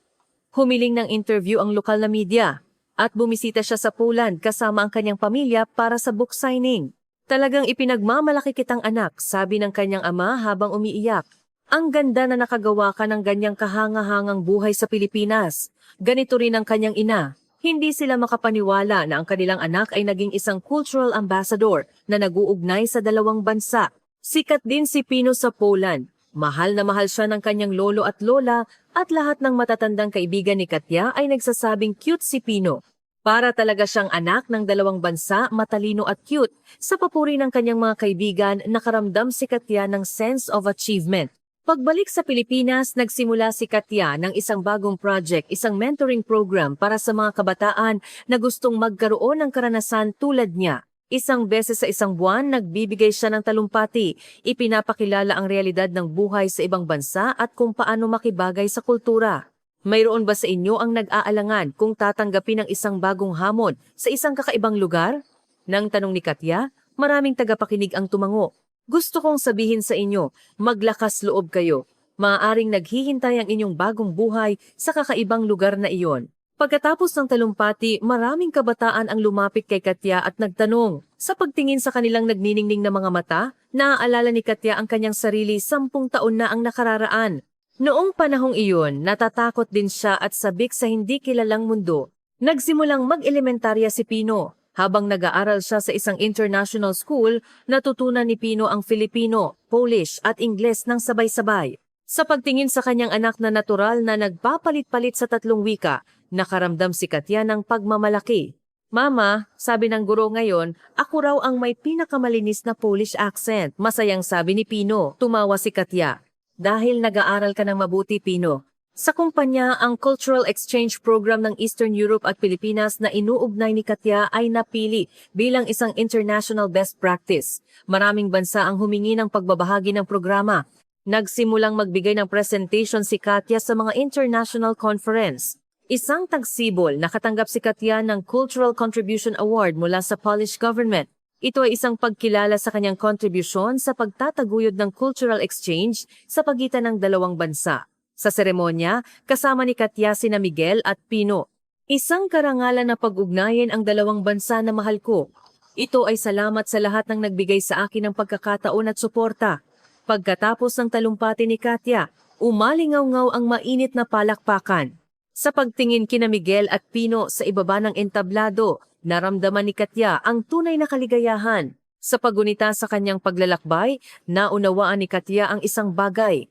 Humiling ng interview ang lokal na media at bumisita siya sa Poland kasama ang kanyang pamilya para sa book signing. Talagang ipinagmamalaki kitang anak, sabi ng kanyang ama habang umiiyak. Ang ganda na nakagawa ka ng ganyang kahanga-hangang buhay sa Pilipinas. Ganito rin ang kanyang ina. Hindi sila makapaniwala na ang kanilang anak ay naging isang cultural ambassador na nag-uugnay sa dalawang bansa. Sikat din si Pino sa Poland. Mahal na mahal siya ng kanyang lolo at lola at lahat ng matatandang kaibigan ni Katya ay nagsasabing cute si Pino. Para talaga siyang anak ng dalawang bansa, matalino at cute. Sa papuri ng kanyang mga kaibigan, nakaramdam si Katya ng sense of achievement. Pagbalik sa Pilipinas, nagsimula si Katya ng isang bagong project, isang mentoring program para sa mga kabataan na gustong magkaroon ng karanasan tulad niya. Isang beses sa isang buwan, nagbibigay siya ng talumpati. Ipinapakilala ang realidad ng buhay sa ibang bansa at kung paano makibagay sa kultura. Mayroon ba sa inyo ang nag-aalangan kung tatanggapin ang isang bagong hamon sa isang kakaibang lugar? Nang tanong ni Katya, maraming tagapakinig ang tumango. Gusto kong sabihin sa inyo, maglakas loob kayo. Maaaring naghihintay ang inyong bagong buhay sa kakaibang lugar na iyon. Pagkatapos ng talumpati, maraming kabataan ang lumapit kay Katya at nagtanong. Sa pagtingin sa kanilang nagniningning na mga mata, naaalala ni Katya ang kanyang sarili 10 taon na ang nakararaan. Noong panahong iyon, natatakot din siya at sabik sa hindi kilalang mundo. Nagsimulang mag-elementarya si Pino. Habang nag-aaral siya sa isang international school, natutunan ni Pino ang Filipino, Polish at Ingles ng sabay-sabay. Sa pagtingin sa kanyang anak na natural na nagpapalit-palit sa 3 wika, nakaramdam si Katya ng pagmamalaki. Mama, sabi ng guro ngayon, ako raw ang may pinakamalinis na Polish accent. Masayang sabi ni Pino, tumawa si Katya. Dahil nag-aaral ka ng mabuti, Pino. Sa kumpanya, ang Cultural Exchange Program ng Eastern Europe at Pilipinas na inuugnay ni Katya ay napili bilang isang international best practice. Maraming bansa ang humingi ng pagbabahagi ng programa. Nagsimulang magbigay ng presentation si Katya sa mga international conference. Isang tagsibol, nakatanggap si Katya ng Cultural Contribution Award mula sa Polish government. Ito ay isang pagkilala sa kanyang kontribusyon sa pagtataguyod ng cultural exchange sa pagitan ng dalawang bansa. Sa seremonya, kasama ni Katya sina Miguel at Pino. Isang karangalan na pag-ugnayin ang dalawang bansa na mahal ko. Ito ay salamat sa lahat ng nagbigay sa akin ng pagkakataon at suporta. Pagkatapos ng talumpati ni Katya, umalingaw-ngaw ang mainit na palakpakan. Sa pagtingin kina Miguel at Pino sa ibaba ng entablado, naramdaman ni Katya ang tunay na kaligayahan. Sa pagunita sa kanyang paglalakbay, naunawaan ni Katya ang isang bagay.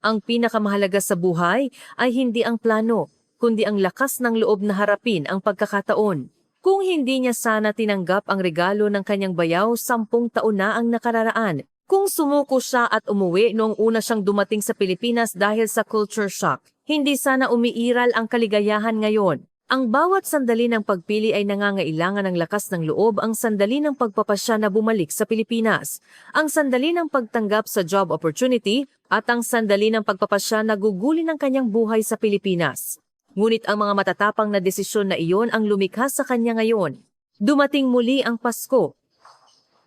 Ang pinakamahalaga sa buhay ay hindi ang plano, kundi ang lakas ng loob na harapin ang pagkakataon. Kung hindi niya sana tinanggap ang regalo ng kanyang bayaw, 10 taon na ang nakararaan. Kung sumuko siya at umuwi noong una siyang dumating sa Pilipinas dahil sa culture shock, hindi sana umiiral ang kaligayahan ngayon. Ang bawat sandali ng pagpili ay nangangailangan ng lakas ng loob, ang sandali ng pagpapasya na bumalik sa Pilipinas, ang sandali ng pagtanggap sa job opportunity, at ang sandali ng pagpapasya na gugulin ng kanyang buhay sa Pilipinas. Ngunit ang mga matatapang na desisyon na iyon ang lumikha sa kanya ngayon. Dumating muli ang Pasko.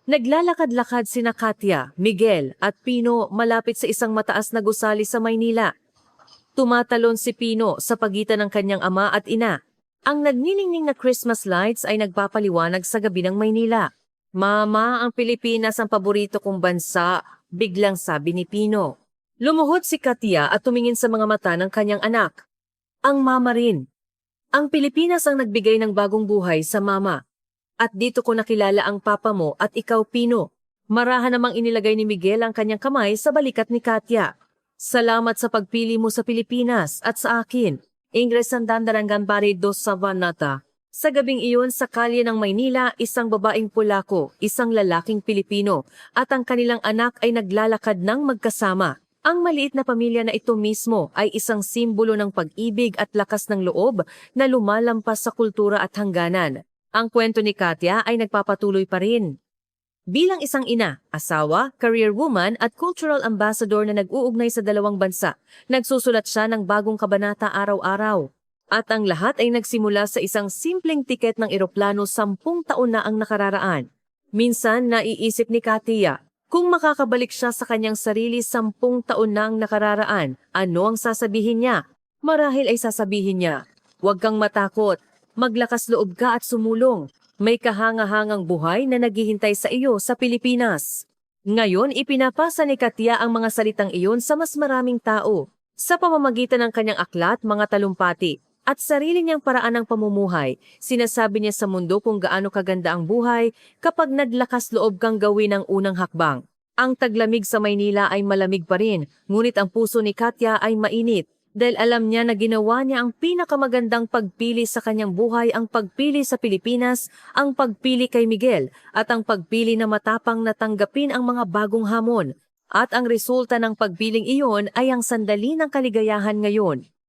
Naglalakad-lakad sina Katya, Miguel at Pino malapit sa isang mataas na gusali sa Maynila. Tumatalon si Pino sa pagitan ng kanyang ama at ina. Ang nagniningning na Christmas lights ay nagpapaliwanag sa gabi ng Maynila. Mama, ang Pilipinas ang paborito kong bansa, biglang sabi ni Pino. Lumuhod si Katya at tumingin sa mga mata ng kanyang anak. Ang mama rin. Ang Pilipinas ang nagbigay ng bagong buhay sa mama. At dito ko nakilala ang papa mo at ikaw, Pino. Marahan namang inilagay ni Miguel ang kanyang kamay sa balikat ni Katya. Salamat sa pagpili mo sa Pilipinas at sa akin. Ingres Sandandarangan Barrio dos Savanata. Sa gabing iyon sa kalye ng Maynila, isang babaeng Polako, isang lalaking Pilipino, at ang kanilang anak ay naglalakad ng magkasama. Ang maliit na pamilya na ito mismo ay isang simbolo ng pag-ibig at lakas ng loob na lumalampas sa kultura at hangganan. Ang kwento ni Katya ay nagpapatuloy pa rin. Bilang isang ina, asawa, career woman at cultural ambassador na nag-uugnay sa dalawang bansa, nagsusulat siya ng bagong kabanata araw-araw. At ang lahat ay nagsimula sa isang simpleng tiket ng eroplano 10 taon na ang nakararaan. Minsan naiisip ni Katia, kung makakabalik siya sa kanyang sarili 10 taon na ang nakararaan, ano ang sasabihin niya? Marahil ay sasabihin niya, huwag kang matakot, maglakas loob ka at sumulong. May kahangahangang buhay na naghihintay sa iyo sa Pilipinas. Ngayon, ipinapasa ni Katia ang mga salitang iyon sa mas maraming tao sa pamamagitan ng kanyang aklat, mga talumpati, at sarili niyang paraan ng pamumuhay. Sinasabi niya sa mundo kung gaano kaganda ang buhay kapag naglakas loob kang gawin ang unang hakbang. Ang taglamig sa Maynila ay malamig pa rin, ngunit ang puso ni Katia ay mainit. Dahil alam niya na ginawa niya ang pinakamagandang pagpili sa kanyang buhay, ang pagpili sa Pilipinas, ang pagpili kay Miguel, at ang pagpili na matapang na tanggapin ang mga bagong hamon. At ang resulta ng pagpiling iyon ay ang sandali ng kaligayahan ngayon.